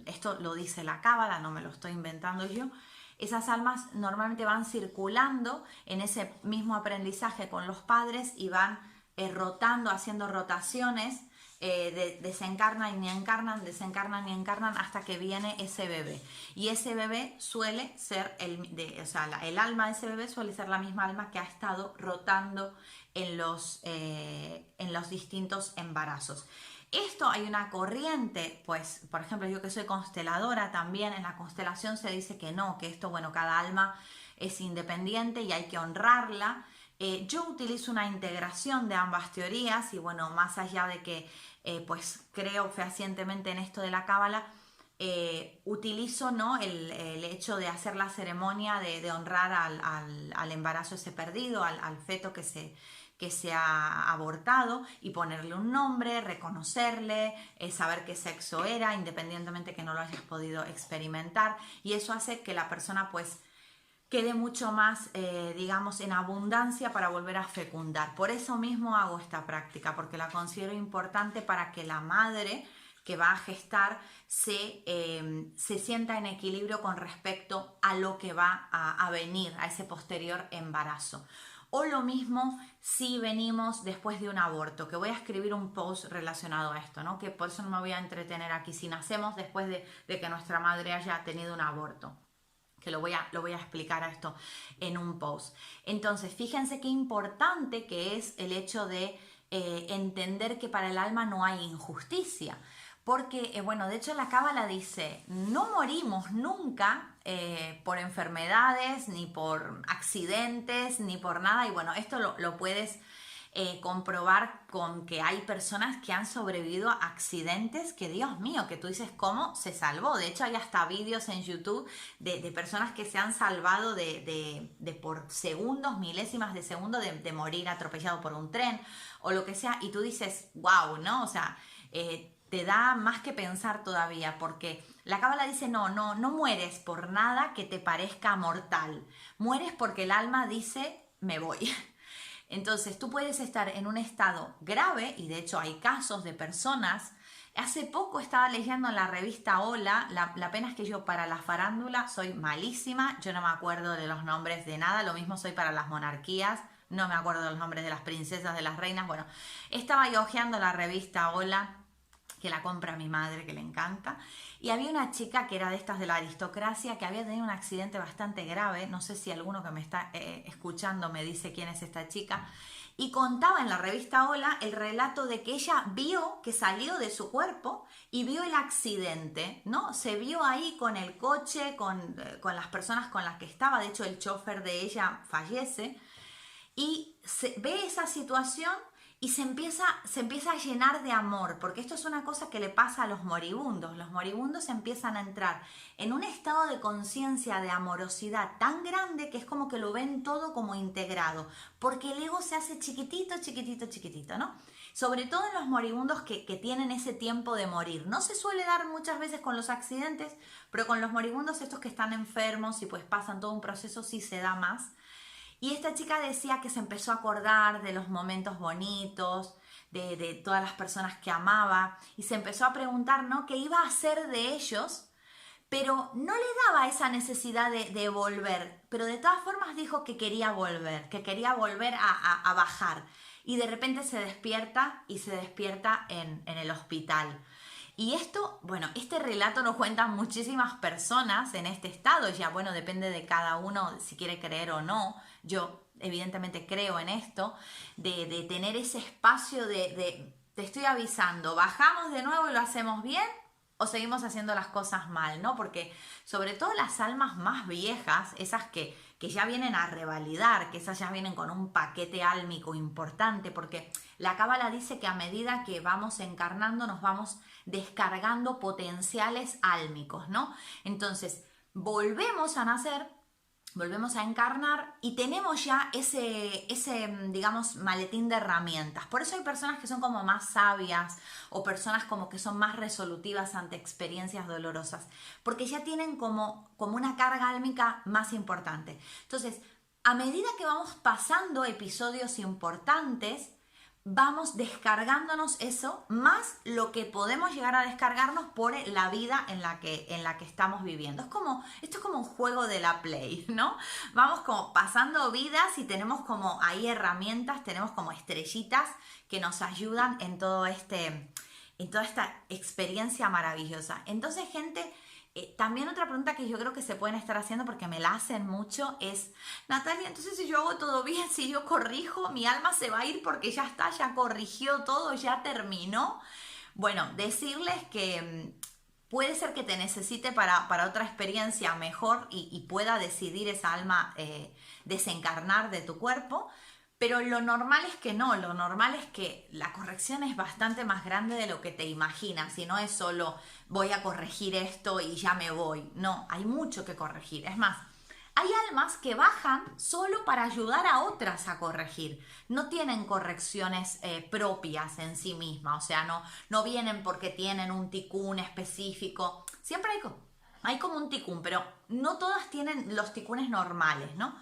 esto lo dice la cábala, no me lo estoy inventando yo, esas almas normalmente van circulando en ese mismo aprendizaje con los padres y van rotando, haciendo rotaciones, desencarnan y encarnan hasta que viene ese bebé. Y ese bebé suele ser, el alma de ese bebé suele ser la misma alma que ha estado rotando en los distintos embarazos. Esto hay una corriente, pues, por ejemplo, yo que soy consteladora también, en la constelación se dice que no, que esto, bueno, cada alma es independiente y hay que honrarla. Yo utilizo una integración de ambas teorías y, bueno, más allá de que, pues, creo fehacientemente en esto de la cábala, utilizo, ¿no?, el hecho de hacer la ceremonia de honrar al embarazo ese perdido, al feto que se ha abortado, y ponerle un nombre, reconocerle, saber qué sexo era, independientemente que no lo hayas podido experimentar, y eso hace que la persona pues quede mucho más, en abundancia para volver a fecundar. Por eso mismo hago esta práctica, porque la considero importante para que la madre que va a gestar se sienta en equilibrio con respecto a lo que va a venir, a ese posterior embarazo. O lo mismo si venimos después de un aborto, que voy a escribir un post relacionado a esto, ¿no?, que por eso no me voy a entretener aquí. Si nacemos después de que nuestra madre haya tenido un aborto, que lo voy a explicar a esto en un post. Entonces, fíjense qué importante que es el hecho de entender que para el alma no hay injusticia. Porque, de hecho la cábala dice, no morimos nunca por enfermedades, ni por accidentes, ni por nada. Y bueno, esto lo puedes comprobar con que hay personas que han sobrevivido a accidentes que, Dios mío, que tú dices, ¿cómo se salvó? De hecho, hay hasta vídeos en YouTube de personas que se han salvado de por segundos, milésimas de segundo, de morir atropellado por un tren o lo que sea. Y tú dices, wow, ¿no? O sea, te da más que pensar todavía, porque la cábala dice, no mueres por nada que te parezca mortal. Mueres porque el alma dice, me voy. Entonces tú puedes estar en un estado grave, y de hecho hay casos de personas. Hace poco estaba leyendo en la revista Hola, la pena es que yo para la farándula soy malísima, yo no me acuerdo de los nombres de nada, lo mismo soy para las monarquías, no me acuerdo de los nombres de las princesas, de las reinas. Bueno, estaba yo hojeando la revista Hola, que la compra mi madre, que le encanta, y había una chica que era de estas de la aristocracia, que había tenido un accidente bastante grave. No sé si alguno que me está escuchando me dice quién es esta chica, y contaba en la revista Hola el relato de que ella vio que salió de su cuerpo y vio el accidente, ¿no? Se vio ahí con el coche, con las personas con las que estaba. De hecho, el chofer de ella fallece. y ve esa situación y se empieza a llenar de amor, porque esto es una cosa que le pasa a los moribundos. Los moribundos empiezan a entrar en un estado de conciencia, de amorosidad tan grande que es como que lo ven todo como integrado, porque el ego se hace chiquitito, chiquitito, chiquitito, ¿no? Sobre todo en los moribundos que tienen ese tiempo de morir. No se suele dar muchas veces con los accidentes, pero con los moribundos estos que están enfermos y pues pasan todo un proceso sí se da más. Y esta chica decía que se empezó a acordar de los momentos bonitos, de todas las personas que amaba, y se empezó a preguntar, ¿no?, qué iba a hacer de ellos, pero no le daba esa necesidad de volver, pero de todas formas dijo que quería volver a bajar. Y de repente se despierta en el hospital. Y esto, bueno, este relato lo cuentan muchísimas personas en este estado. Ya, bueno, depende de cada uno si quiere creer o no. Yo evidentemente creo en esto, de tener ese espacio te estoy avisando, bajamos de nuevo y lo hacemos bien o seguimos haciendo las cosas mal, ¿no? Porque sobre todo las almas más viejas, esas que ya vienen a revalidar, que esas ya vienen con un paquete álmico importante, porque la Cábala dice que a medida que vamos encarnando nos vamos descargando potenciales álmicos, ¿no? Entonces, volvemos a nacer, volvemos a encarnar y tenemos ya ese, digamos, maletín de herramientas. Por eso hay personas que son como más sabias o personas como que son más resolutivas ante experiencias dolorosas, porque ya tienen como una carga álmica más importante. Entonces, a medida que vamos pasando episodios importantes, vamos descargándonos eso, más lo que podemos llegar a descargarnos por la vida en la que estamos viviendo. Esto es como un juego de la Play, ¿no? Vamos como pasando vidas y tenemos como ahí herramientas, tenemos como estrellitas que nos ayudan en toda esta experiencia maravillosa. Entonces, gente, también otra pregunta que yo creo que se pueden estar haciendo, porque me la hacen mucho, es: Natalia, entonces si yo hago todo bien, si yo corrijo, mi alma se va a ir porque ya está, ya corrigió todo, ya terminó. Bueno, decirles que puede ser que te necesite para otra experiencia mejor y pueda decidir esa alma desencarnar de tu cuerpo. Pero lo normal es que no, lo normal es que la corrección es bastante más grande de lo que te imaginas, y no es solo voy a corregir esto y ya me voy. No, hay mucho que corregir. Es más, hay almas que bajan solo para ayudar a otras a corregir. No tienen correcciones propias en sí mismas, o sea, no vienen porque tienen un ticún específico. Siempre hay como un ticún, pero no todas tienen los ticunes normales, ¿no?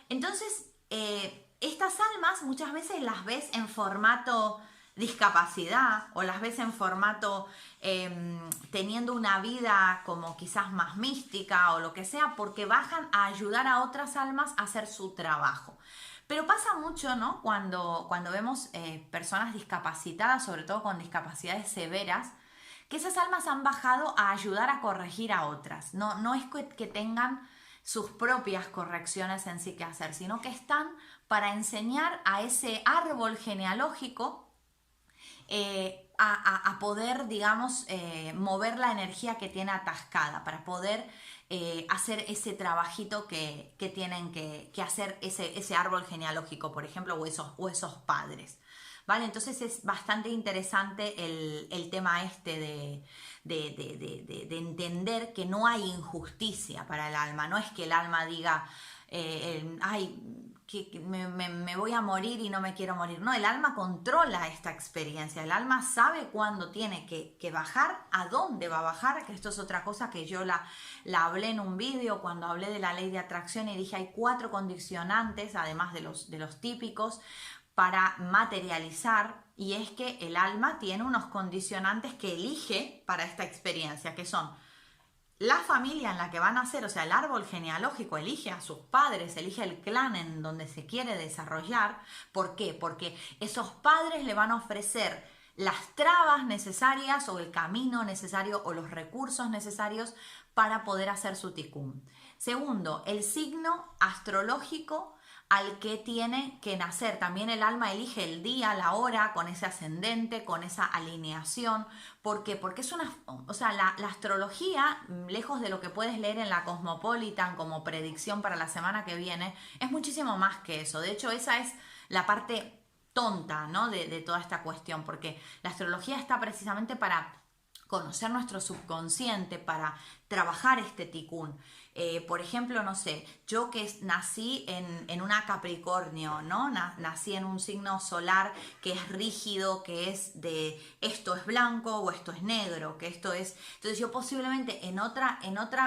Entonces, estas almas muchas veces las ves en formato discapacidad o las ves en formato teniendo una vida como quizás más mística o lo que sea, porque bajan a ayudar a otras almas a hacer su trabajo. Pero pasa mucho, ¿no? Cuando vemos personas discapacitadas, sobre todo con discapacidades severas, que esas almas han bajado a ayudar a corregir a otras. No es que tengan sus propias correcciones en sí que hacer, sino que están para enseñar a ese árbol genealógico a poder, digamos, mover la energía que tiene atascada, para poder hacer ese trabajito que tienen que hacer ese árbol genealógico, por ejemplo, o esos padres. ¿Vale? Entonces es bastante interesante el tema de entender que no hay injusticia para el alma. No es que el alma diga, ay, que me voy a morir y no me quiero morir. No, el alma controla esta experiencia. El alma sabe cuándo tiene que bajar, a dónde va a bajar, que esto es otra cosa que yo la hablé en un vídeo cuando hablé de la ley de atracción, y dije hay 4 condicionantes, además de los típicos, para materializar, y es que el alma tiene unos condicionantes que elige para esta experiencia, que son la familia en la que va a nacer, o sea, el árbol genealógico elige a sus padres, elige el clan en donde se quiere desarrollar. ¿Por qué? Porque esos padres le van a ofrecer las trabas necesarias o el camino necesario o los recursos necesarios para poder hacer su ticún. Segundo, el signo astrológico al que tiene que nacer. También el alma elige el día, la hora, con ese ascendente, con esa alineación. ¿Por qué? Porque es una, o sea, la astrología, lejos de lo que puedes leer en la Cosmopolitan como predicción para la semana que viene, es muchísimo más que eso. De hecho, esa es la parte tonta, ¿no? de toda esta cuestión, porque la astrología está precisamente para conocer nuestro subconsciente, para trabajar este ticún. Por ejemplo, no sé, yo que nací en una Capricornio, ¿no? Nací en un signo solar que es rígido, que es de esto es blanco o esto es negro, que esto es... Entonces yo posiblemente en otra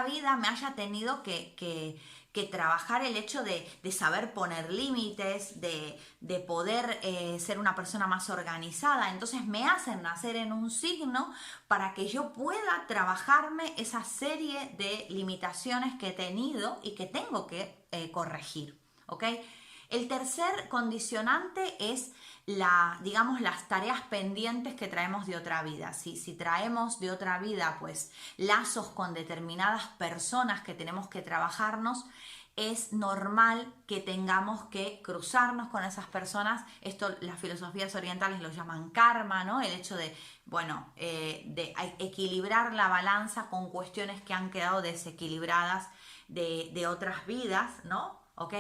vida me haya tenido que trabajar el hecho de saber poner límites, de poder ser una persona más organizada. Entonces me hacen nacer en un signo para que yo pueda trabajarme esa serie de limitaciones que he tenido y que tengo que corregir, ¿ok? El tercer condicionante es digamos, las tareas pendientes que traemos de otra vida. Si traemos de otra vida, pues, lazos con determinadas personas que tenemos que trabajarnos, es normal que tengamos que cruzarnos con esas personas. Esto las filosofías orientales lo llaman karma, ¿no? El hecho de, bueno, de equilibrar la balanza con cuestiones que han quedado desequilibradas de otras vidas, ¿no? ¿Ok?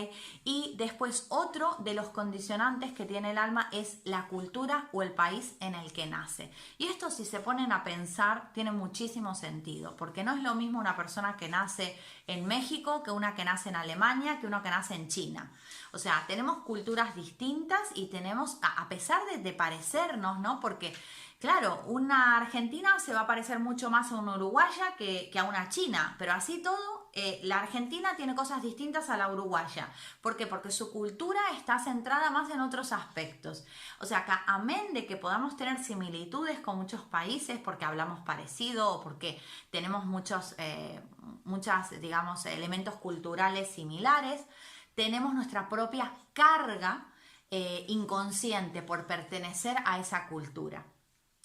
Y después otro de los condicionantes que tiene el alma es la cultura o el país en el que nace. Y esto, si se ponen a pensar, tiene muchísimo sentido, porque no es lo mismo una persona que nace en México que una que nace en Alemania, que una que nace en China. O sea, tenemos culturas distintas y tenemos, a pesar de parecernos, ¿no? Porque claro, una argentina se va a parecer mucho más a una uruguaya que a una china, pero así todo, la argentina tiene cosas distintas a la uruguaya. ¿Por qué? Porque su cultura está centrada más en otros aspectos. O sea, que amén de que podamos tener similitudes con muchos países porque hablamos parecido o porque tenemos muchos, digamos, elementos culturales similares, tenemos nuestra propia carga inconsciente por pertenecer a esa cultura.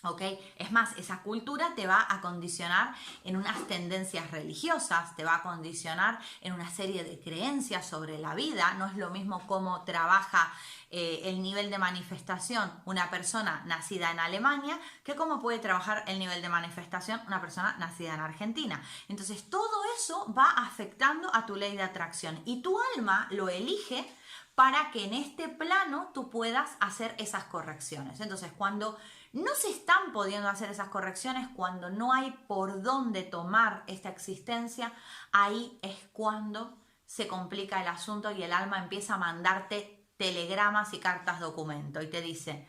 ¿Ok? Es más, esa cultura te va a condicionar en unas tendencias religiosas, te va a condicionar en una serie de creencias sobre la vida. No es lo mismo cómo trabaja el nivel de manifestación una persona nacida en Alemania que cómo puede trabajar el nivel de manifestación una persona nacida en Argentina. Entonces todo eso va afectando a tu ley de atracción y tu alma lo elige para que en este plano tú puedas hacer esas correcciones. Entonces, cuando no se están pudiendo hacer esas correcciones, cuando no hay por dónde tomar esta existencia, ahí es cuando se complica el asunto y el alma empieza a mandarte telegramas y cartas documento y te dice,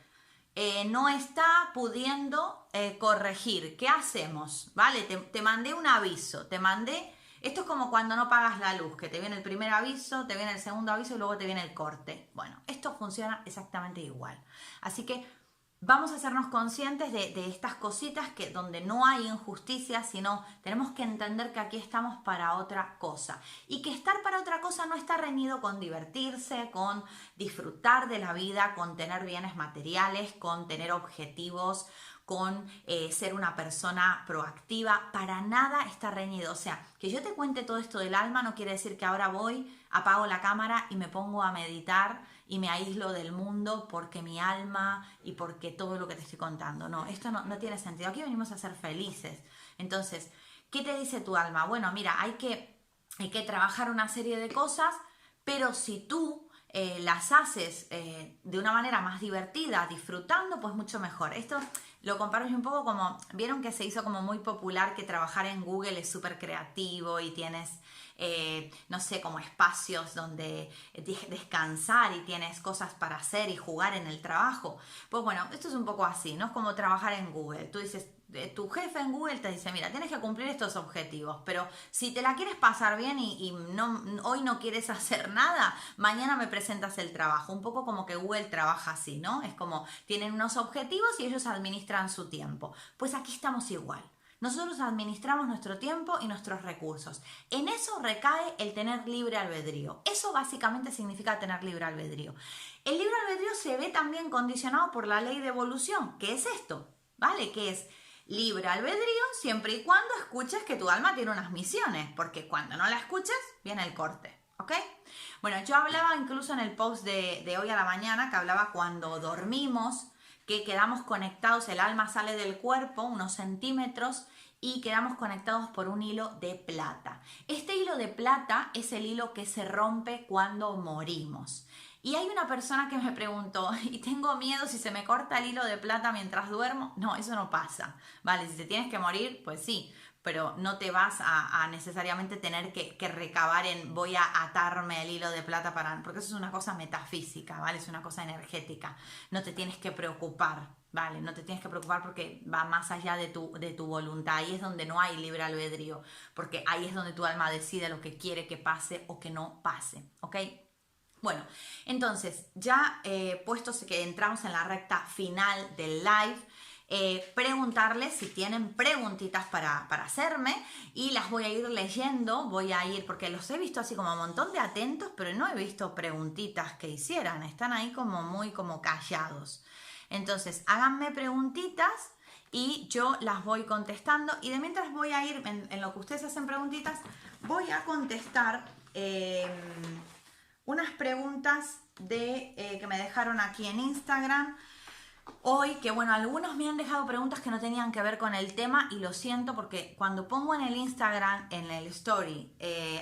no está pudiendo corregir, ¿qué hacemos? ¿Vale? Te mandé un aviso, te mandé... Esto es como cuando no pagas la luz, que te viene el primer aviso, te viene el segundo aviso y luego te viene el corte. Bueno, esto funciona exactamente igual. Así que vamos a hacernos conscientes de estas cositas que donde no hay injusticia, sino tenemos que entender que aquí estamos para otra cosa. Y que estar para otra cosa no está reñido con divertirse, con disfrutar de la vida, con tener bienes materiales, con tener objetivos, con ser una persona proactiva, para nada está reñido. O sea, que yo te cuente todo esto del alma no quiere decir que ahora voy, apago la cámara y me pongo a meditar y me aíslo del mundo porque mi alma y porque todo lo que te estoy contando. No, esto no tiene sentido. Aquí venimos a ser felices. Entonces, ¿qué te dice tu alma? Bueno, mira, hay que trabajar una serie de cosas, pero si tú las haces de una manera más divertida, disfrutando, pues mucho mejor. Esto lo comparo yo un poco como, vieron que se hizo como muy popular que trabajar en Google es súper creativo y tienes, no sé, como espacios donde descansar y tienes cosas para hacer y jugar en el trabajo. Pues bueno, esto es un poco así, ¿no? Es como trabajar en Google. Tú dices, tu jefe en Google te dice, mira, tienes que cumplir estos objetivos, pero si te la quieres pasar bien y hoy no quieres hacer nada, mañana me presentas el trabajo. Un poco como que Google trabaja así, ¿no? Es como, tienen unos objetivos y ellos administran su tiempo. Pues aquí estamos igual. Nosotros administramos nuestro tiempo y nuestros recursos. En eso recae el tener libre albedrío. Eso básicamente significa tener libre albedrío. El libre albedrío se ve también condicionado por la ley de evolución. ¿Qué es esto? ¿Vale? Que es libre albedrío siempre y cuando escuches que tu alma tiene unas misiones, porque cuando no la escuches, viene el corte, ¿ok? ¿ok? Bueno, yo hablaba incluso en el post de hoy a la mañana, que hablaba cuando dormimos, que quedamos conectados, el alma sale del cuerpo unos centímetros y quedamos conectados por un hilo de plata. Este hilo de plata es el hilo que se rompe cuando morimos. Y hay una persona que me preguntó, y tengo miedo si se me corta el hilo de plata mientras duermo. No, eso no pasa, ¿vale? Si te tienes que morir, pues sí, pero no te vas a necesariamente tener que recabar en voy a atarme el hilo de plata para... Porque eso es una cosa metafísica, ¿vale? Es una cosa energética. No te tienes que preocupar, ¿vale? No te tienes que preocupar porque va más allá de tu voluntad. Ahí es donde no hay libre albedrío, porque ahí es donde tu alma decide lo que quiere que pase o que no pase, ¿ok? Bueno, entonces ya puestos que entramos en la recta final del live, preguntarles si tienen preguntitas para hacerme y las voy a ir leyendo, voy a ir, porque los he visto así como un montón de atentos, pero no he visto preguntitas que hicieran, están ahí como muy como callados. Entonces, háganme preguntitas y yo las voy contestando y de mientras voy a ir, en lo que ustedes hacen preguntitas, voy a contestar unas preguntas que me dejaron aquí en Instagram hoy, que bueno, algunos me han dejado preguntas que no tenían que ver con el tema y lo siento porque cuando pongo en el Instagram, en el story,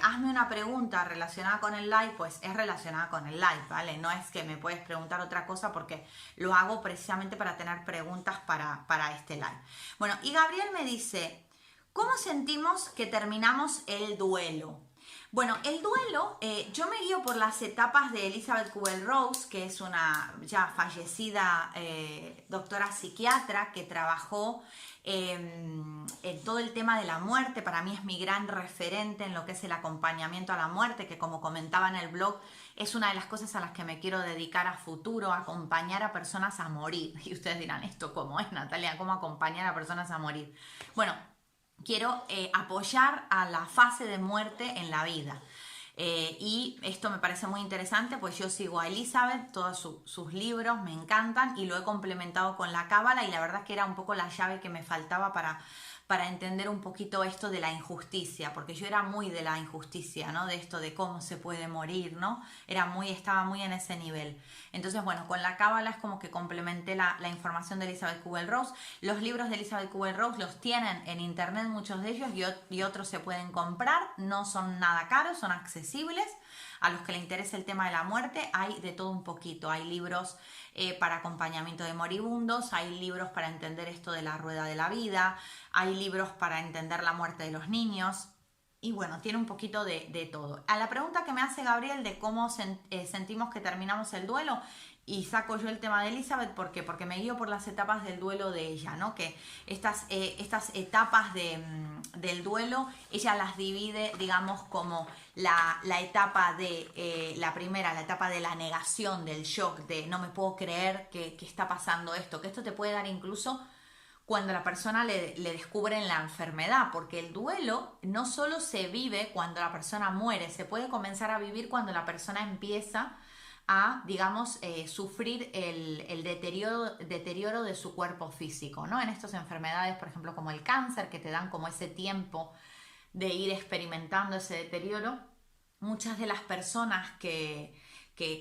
hazme una pregunta relacionada con el live, pues es relacionada con el live, ¿vale? No es que me puedes preguntar otra cosa porque lo hago precisamente para tener preguntas para este live. Bueno, y Gabriel me dice, ¿cómo sentimos que terminamos el duelo? Bueno, el duelo, yo me guío por las etapas de Elizabeth Kubler-Ross, que es una ya fallecida doctora psiquiatra que trabajó en todo el tema de la muerte. Para mí es mi gran referente en lo que es el acompañamiento a la muerte, que como comentaba en el blog, es una de las cosas a las que me quiero dedicar a futuro, acompañar a personas a morir. Y ustedes dirán, ¿esto cómo es, Natalia? ¿Cómo acompañar a personas a morir? Bueno, quiero apoyar a la fase de muerte en la vida. Y esto me parece muy interesante, pues yo sigo a Elizabeth, todos sus libros me encantan y lo he complementado con la cábala y la verdad que era un poco la llave que me faltaba para entender un poquito esto de la injusticia, porque yo era muy de la injusticia, ¿no? De esto de cómo se puede morir, ¿no? Estaba muy en ese nivel. Entonces, bueno, con la cábala es como que complementé la información de Elizabeth Kubler-Ross. Los libros de Elizabeth Kubler-Ross los tienen en internet, muchos de ellos, y otros se pueden comprar, no son nada caros, son accesibles. A los que les interesa el tema de la muerte, hay de todo un poquito. Hay libros para acompañamiento de moribundos, hay libros para entender esto de la rueda de la vida, hay libros para entender la muerte de los niños. Y bueno, tiene un poquito de todo. A la pregunta que me hace Gabriel de cómo sentimos que terminamos el duelo, y saco yo el tema de Elizabeth, ¿por qué? Porque me guío por las etapas del duelo de ella, ¿no? Que estas etapas del duelo, ella las divide, digamos, como la etapa de, la primera, la etapa de la negación, del shock, de no me puedo creer que está pasando esto, que esto te puede dar incluso cuando la persona le descubren la enfermedad, porque el duelo no solo se vive cuando la persona muere, se puede comenzar a vivir cuando la persona empieza a, digamos, sufrir el deterioro de su cuerpo físico, ¿no? En estas enfermedades, por ejemplo, como el cáncer, que te dan como ese tiempo de ir experimentando ese deterioro, muchas de las personas que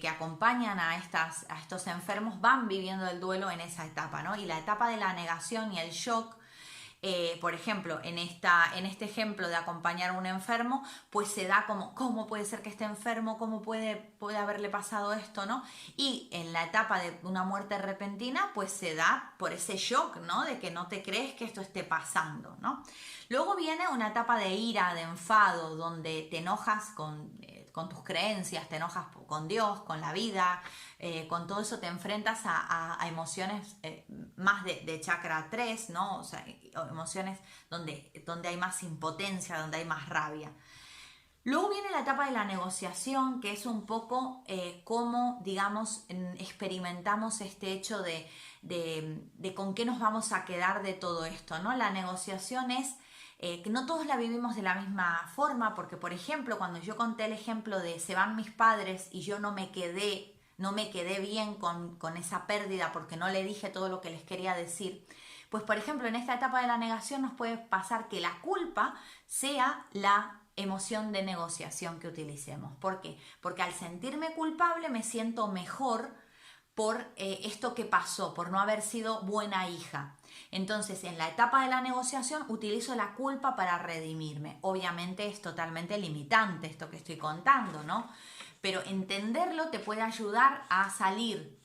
acompañan a estos enfermos van viviendo el duelo en esa etapa, ¿no? Y la etapa de la negación y el shock, por ejemplo, en este ejemplo de acompañar a un enfermo, pues se da como, ¿cómo puede ser que esté enfermo? ¿Cómo puede haberle pasado esto, no? Y en la etapa de una muerte repentina, pues se da por ese shock, ¿no? De que no te crees que esto esté pasando, ¿no? Luego viene una etapa de ira, de enfado, donde te enojas con tus creencias, te enojas con Dios, con la vida, con todo eso te enfrentas a emociones más de chakra 3, ¿no? O sea, emociones donde hay más impotencia, donde hay más rabia. Luego viene la etapa de la negociación, que es un poco cómo, digamos, experimentamos este hecho de con qué nos vamos a quedar de todo esto, ¿no? La negociación es que no todos la vivimos de la misma forma, porque por ejemplo, cuando yo conté el ejemplo de se van mis padres y yo no me quedé bien con esa pérdida porque no le dije todo lo que les quería decir, Pues por ejemplo, en esta etapa de la negación nos puede pasar que la culpa sea la emoción de negociación que utilicemos. ¿Por qué? Porque al sentirme culpable me siento mejor por esto que pasó, por no haber sido buena hija. Entonces, en la etapa de la negociación utilizo la culpa para redimirme. Obviamente es totalmente limitante esto que estoy contando, ¿no? Pero entenderlo te puede ayudar a salir,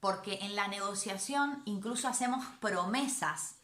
porque en la negociación incluso hacemos promesas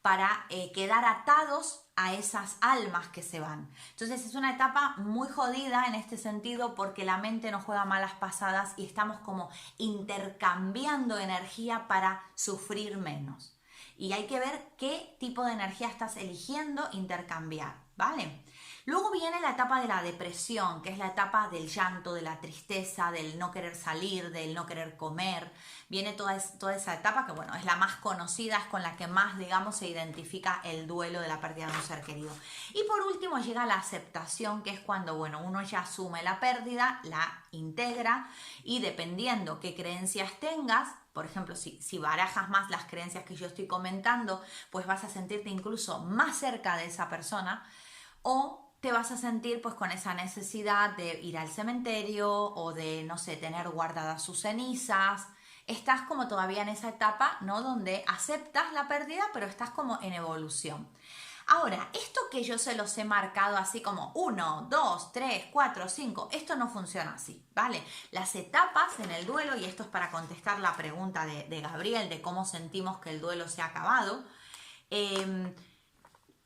para quedar atados a esas almas que se van. Entonces es una etapa muy jodida en este sentido porque la mente nos juega malas pasadas y estamos como intercambiando energía para sufrir menos. Y hay que ver qué tipo de energía estás eligiendo intercambiar, ¿vale? Luego viene la etapa de la depresión, que es la etapa del llanto, de la tristeza, del no querer salir, del no querer comer. Viene toda esa etapa que, bueno, es la más conocida, es con la que más, digamos, se identifica el duelo de la pérdida de un ser querido. Y por último llega la aceptación, que es cuando, bueno, uno ya asume la pérdida, la integra y dependiendo qué creencias tengas, por ejemplo, si barajas más las creencias que yo estoy comentando, pues vas a sentirte incluso más cerca de esa persona o te vas a sentir pues con esa necesidad de ir al cementerio o de, no sé, tener guardadas sus cenizas. Estás como todavía en esa etapa, ¿no? Donde aceptas la pérdida, pero estás como en evolución. Ahora, esto que yo se los he marcado así como 1, 2, 3, 4, 5, esto no funciona así, ¿vale? Las etapas en el duelo, y esto es para contestar la pregunta de Gabriel de cómo sentimos que el duelo se ha acabado,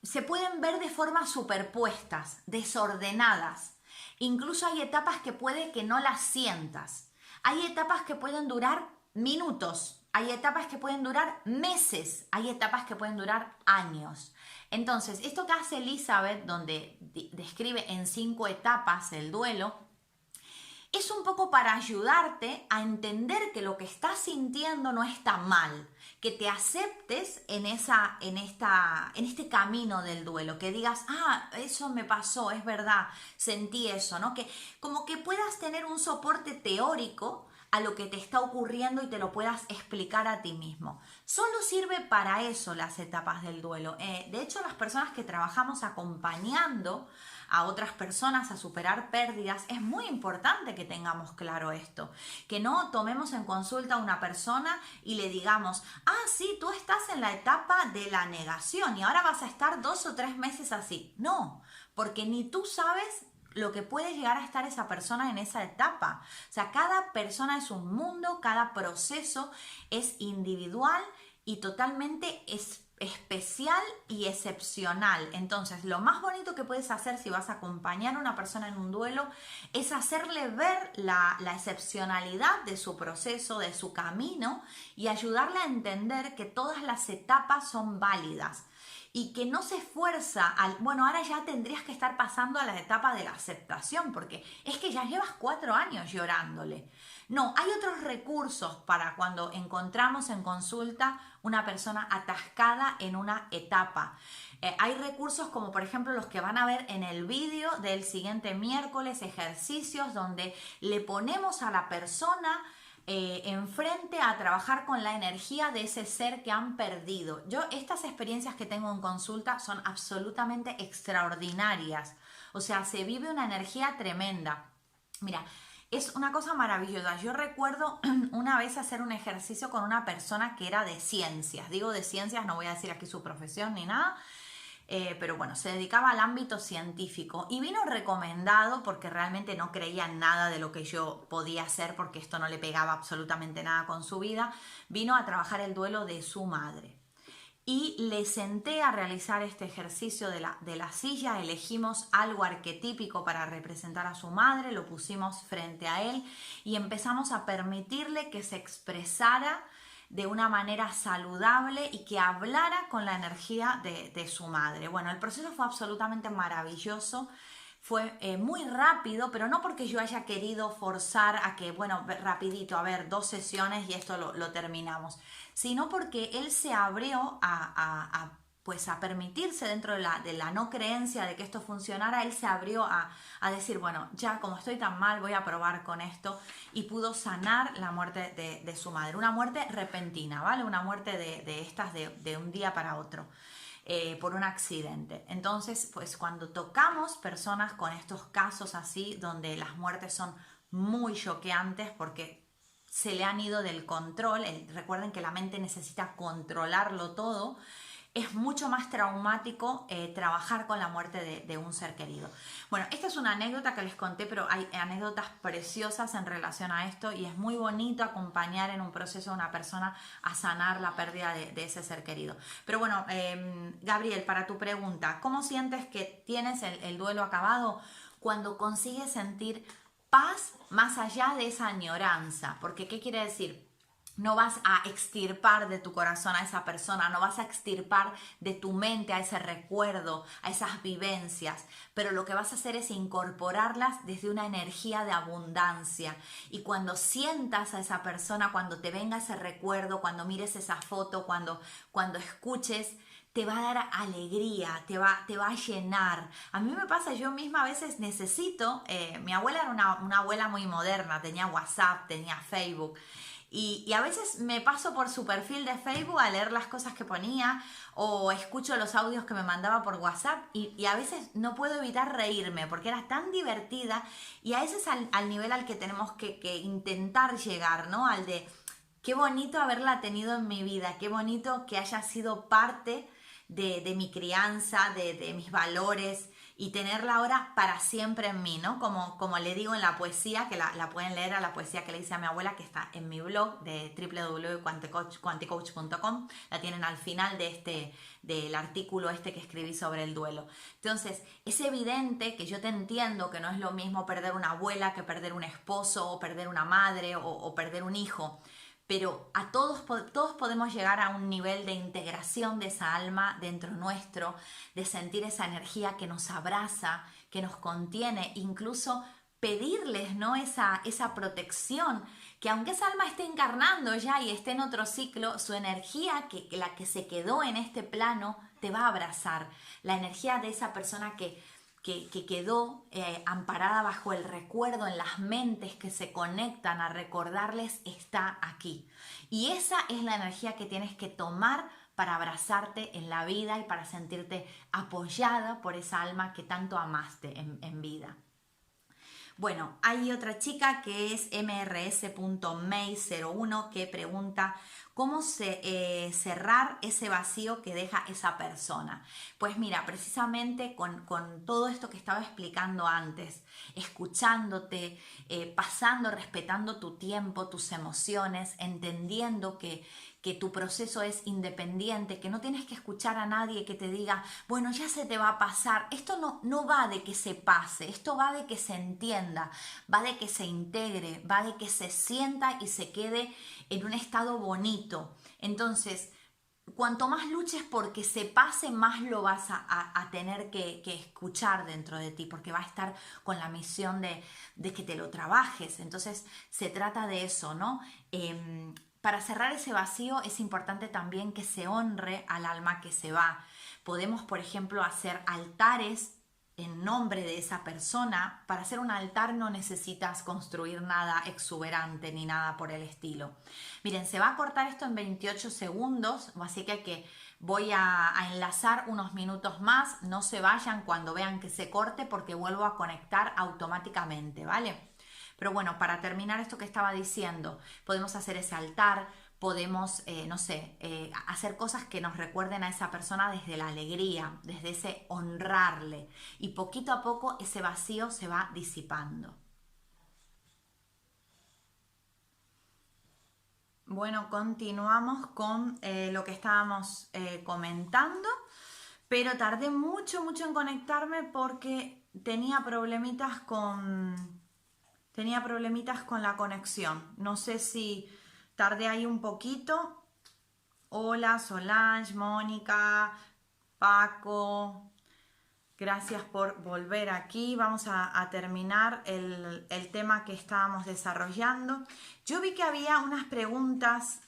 se pueden ver de forma superpuestas, desordenadas. Incluso hay etapas que puede que no las sientas. Hay etapas que pueden durar minutos. Hay etapas que pueden durar meses. Hay etapas que pueden durar años. Entonces, esto que hace Elizabeth, donde describe en 5 etapas el duelo, es un poco para ayudarte a entender que lo que estás sintiendo no está mal, que te aceptes en este camino del duelo, que digas, eso me pasó, es verdad, sentí eso, ¿no? Que como que puedas tener un soporte teórico a lo que te está ocurriendo y te lo puedas explicar a ti mismo. Solo sirve para eso las etapas del duelo. De hecho, las personas que trabajamos acompañando a otras personas a superar pérdidas, es muy importante que tengamos claro esto, que no tomemos en consulta a una persona y le digamos, sí, tú estás en la etapa de la negación y ahora vas a estar 2 o 3 meses así. No, porque ni tú sabes lo que puede llegar a estar esa persona en esa etapa. O sea, cada persona es un mundo, cada proceso es individual y totalmente especial y excepcional. Entonces, lo más bonito que puedes hacer si vas a acompañar a una persona en un duelo es hacerle ver la excepcionalidad de su proceso, de su camino y ayudarle a entender que todas las etapas son válidas y que no se esfuerza bueno, ahora ya tendrías que estar pasando a la etapa de la aceptación porque es que ya llevas 4 años llorándole. No, hay otros recursos para cuando encontramos en consulta una persona atascada en una etapa. Hay recursos como por ejemplo los que van a ver en el vídeo del siguiente miércoles, ejercicios donde le ponemos a la persona enfrente a trabajar con la energía de ese ser que han perdido. Yo estas experiencias que tengo en consulta son absolutamente extraordinarias. O sea, se vive una energía tremenda. Mira, es una cosa maravillosa. Yo recuerdo una vez hacer un ejercicio con una persona que era de ciencias. Digo de ciencias, no voy a decir aquí su profesión ni nada. Pero bueno, se dedicaba al ámbito científico y vino recomendado porque realmente no creía en nada de lo que yo podía hacer porque esto no le pegaba absolutamente nada con su vida. Vino a trabajar el duelo de su madre y le senté a realizar este ejercicio de la silla. Elegimos algo arquetípico para representar a su madre, lo pusimos frente a él y empezamos a permitirle que se expresara de una manera saludable y que hablara con la energía de su madre. Bueno, el proceso fue absolutamente maravilloso, fue muy rápido, pero no porque yo haya querido forzar a que, bueno, rapidito, a ver, 2 sesiones y esto lo terminamos, sino porque él se abrió a pues a permitirse dentro de la no creencia de que esto funcionara, él se abrió a decir, bueno, ya como estoy tan mal, voy a probar con esto, y pudo sanar la muerte de su madre. Una muerte repentina, ¿vale? Una muerte de estas de un día para otro. Por un accidente. Entonces, pues cuando tocamos personas con estos casos así, donde las muertes son muy choqueantes porque se le han ido del control, recuerden que la mente necesita controlarlo todo, es mucho más traumático trabajar con la muerte de un ser querido. Bueno, esta es una anécdota que les conté, pero hay anécdotas preciosas en relación a esto y es muy bonito acompañar en un proceso a una persona a sanar la pérdida de ese ser querido. Pero bueno, Gabriel, para tu pregunta, ¿cómo sientes que tienes el duelo acabado? Cuando consigues sentir paz más allá de esa añoranza. Porque, ¿qué quiere decir? No vas a extirpar de tu corazón a esa persona, no vas a extirpar de tu mente a ese recuerdo, a esas vivencias, pero lo que vas a hacer es incorporarlas desde una energía de abundancia. Y cuando sientas a esa persona, cuando te venga ese recuerdo, cuando mires esa foto, cuando escuches, te va a dar alegría, te va a llenar. A mí me pasa, yo misma a veces necesito, mi abuela era una abuela muy moderna, tenía WhatsApp, tenía Facebook. Y a veces me paso por su perfil de Facebook a leer las cosas que ponía o escucho los audios que me mandaba por WhatsApp y a veces no puedo evitar reírme porque era tan divertida y a ese es al nivel al que tenemos que intentar llegar, ¿no? Al de qué bonito haberla tenido en mi vida, qué bonito que haya sido parte de mi crianza, de mis valores y tenerla ahora para siempre en mí, ¿no? Como le digo en la poesía, que la pueden leer, a la poesía que le hice a mi abuela, que está en mi blog de www.quanticoach.com, la tienen al final del artículo que escribí sobre el duelo. Entonces, es evidente que yo te entiendo que no es lo mismo perder una abuela que perder un esposo o perder una madre o perder un hijo, pero a todos podemos llegar a un nivel de integración de esa alma dentro nuestro, de sentir esa energía que nos abraza, que nos contiene, incluso pedirles, ¿no? esa protección, que aunque esa alma esté encarnando ya y esté en otro ciclo, su energía, la que se quedó en este plano, te va a abrazar. La energía de esa persona que quedó amparada bajo el recuerdo en las mentes que se conectan a recordarles está aquí. Y esa es la energía que tienes que tomar para abrazarte en la vida y para sentirte apoyada por esa alma que tanto amaste en vida. Bueno, hay otra chica que es mrs.may01 que pregunta cómo cerrar ese vacío que deja esa persona. Pues mira, precisamente con todo esto que estaba explicando antes, escuchándote, pasando, respetando tu tiempo, tus emociones, entendiendo que tu proceso es independiente, que no tienes que escuchar a nadie que te diga, bueno, ya se te va a pasar. Esto no va de que se pase, esto va de que se entienda, va de que se integre, va de que se sienta y se quede en un estado bonito. Entonces, cuanto más luches porque se pase, más lo vas a tener que escuchar dentro de ti, porque va a estar con la misión de que te lo trabajes. Entonces, se trata de eso, ¿no? Para cerrar ese vacío es importante también que se honre al alma que se va. Podemos, por ejemplo, hacer altares en nombre de esa persona. Para hacer un altar no necesitas construir nada exuberante ni nada por el estilo. Miren, se va a cortar esto en 28 segundos, así que voy a enlazar unos minutos más. No se vayan cuando vean que se corte porque vuelvo a conectar automáticamente, ¿vale? Pero bueno, para terminar esto que estaba diciendo, podemos hacer ese altar, podemos, hacer cosas que nos recuerden a esa persona desde la alegría, desde ese honrarle. Y poquito a poco ese vacío se va disipando. Bueno, continuamos con lo que estábamos comentando, pero tardé mucho en conectarme porque tenía problemitas con la conexión. No sé si tardé ahí un poquito. Hola Solange, Mónica, Paco. Gracias por volver aquí. Vamos a terminar el tema que estábamos desarrollando. Yo vi que había unas preguntas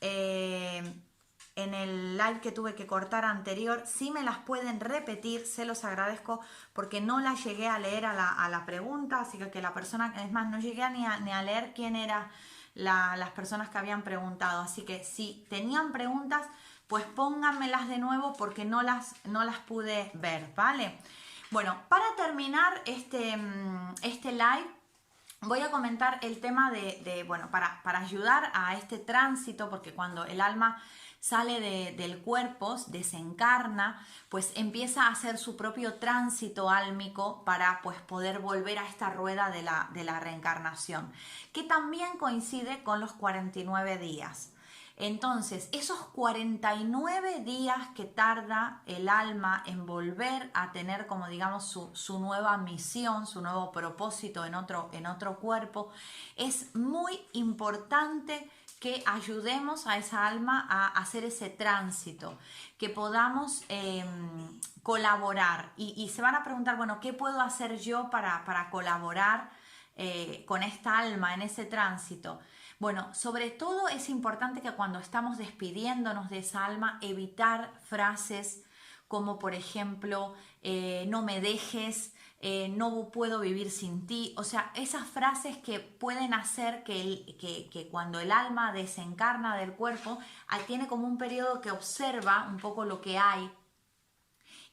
en el live que tuve que cortar anterior. Si me las pueden repetir, se los agradezco porque no las llegué a leer a la pregunta, así que la persona, es más, no llegué ni a leer quién eran las personas que habían preguntado. Así que si tenían preguntas, pues pónganmelas de nuevo porque no las pude ver, ¿vale? Bueno, para terminar este live, voy a comentar el tema bueno, para ayudar a este tránsito, porque cuando el alma sale del cuerpo, desencarna, pues empieza a hacer su propio tránsito álmico para pues poder volver a esta rueda de la reencarnación, que también coincide con los 49 días. Entonces, esos 49 días que tarda el alma en volver a tener como digamos su nueva misión, su nuevo propósito en otro cuerpo, es muy importante que ayudemos a esa alma a hacer ese tránsito, que podamos colaborar. Y se van a preguntar, bueno, ¿qué puedo hacer yo para colaborar con esta alma en ese tránsito? Bueno, sobre todo es importante que cuando estamos despidiéndonos de esa alma, evitar frases como por ejemplo, no me dejes, no puedo vivir sin ti. O sea, esas frases que pueden hacer que cuando el alma desencarna del cuerpo, tiene como un periodo que observa un poco lo que hay,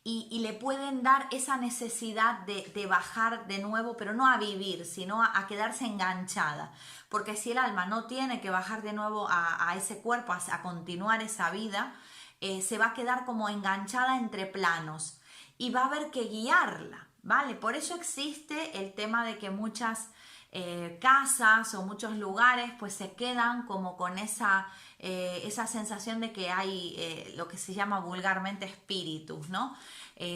y le pueden dar esa necesidad de bajar de nuevo, pero no a vivir, sino a quedarse enganchada. Porque si el alma no tiene que bajar de nuevo a ese cuerpo, a continuar esa vida, se va a quedar como enganchada entre planos y va a haber que guiarla, ¿vale? Por eso existe el tema de que muchas casas o muchos lugares pues se quedan como con esa sensación de que hay lo que se llama vulgarmente espíritus, ¿no?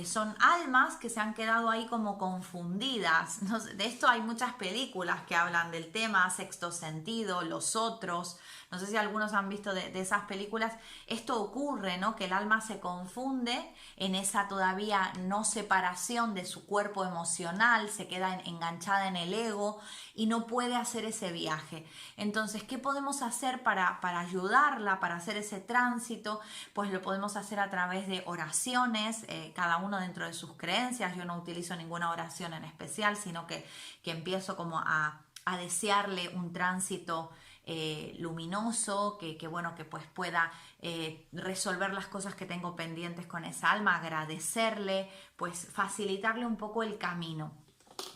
Son almas que se han quedado ahí como confundidas. No sé, de esto hay muchas películas que hablan del tema, Sexto Sentido, Los Otros. No sé si algunos han visto de esas películas. Esto ocurre, ¿no? Que el alma se confunde en esa todavía no separación de su cuerpo emocional, se queda enganchada en el ego y no puede hacer ese viaje. Entonces, ¿qué podemos hacer para ayudarla, para hacer ese tránsito? Pues lo podemos hacer a través de oraciones, cada uno dentro de sus creencias. Yo no utilizo ninguna oración en especial, sino que empiezo como a desearle un tránsito luminoso, que bueno, que pues pueda resolver las cosas que tengo pendientes con esa alma, agradecerle, pues facilitarle un poco el camino.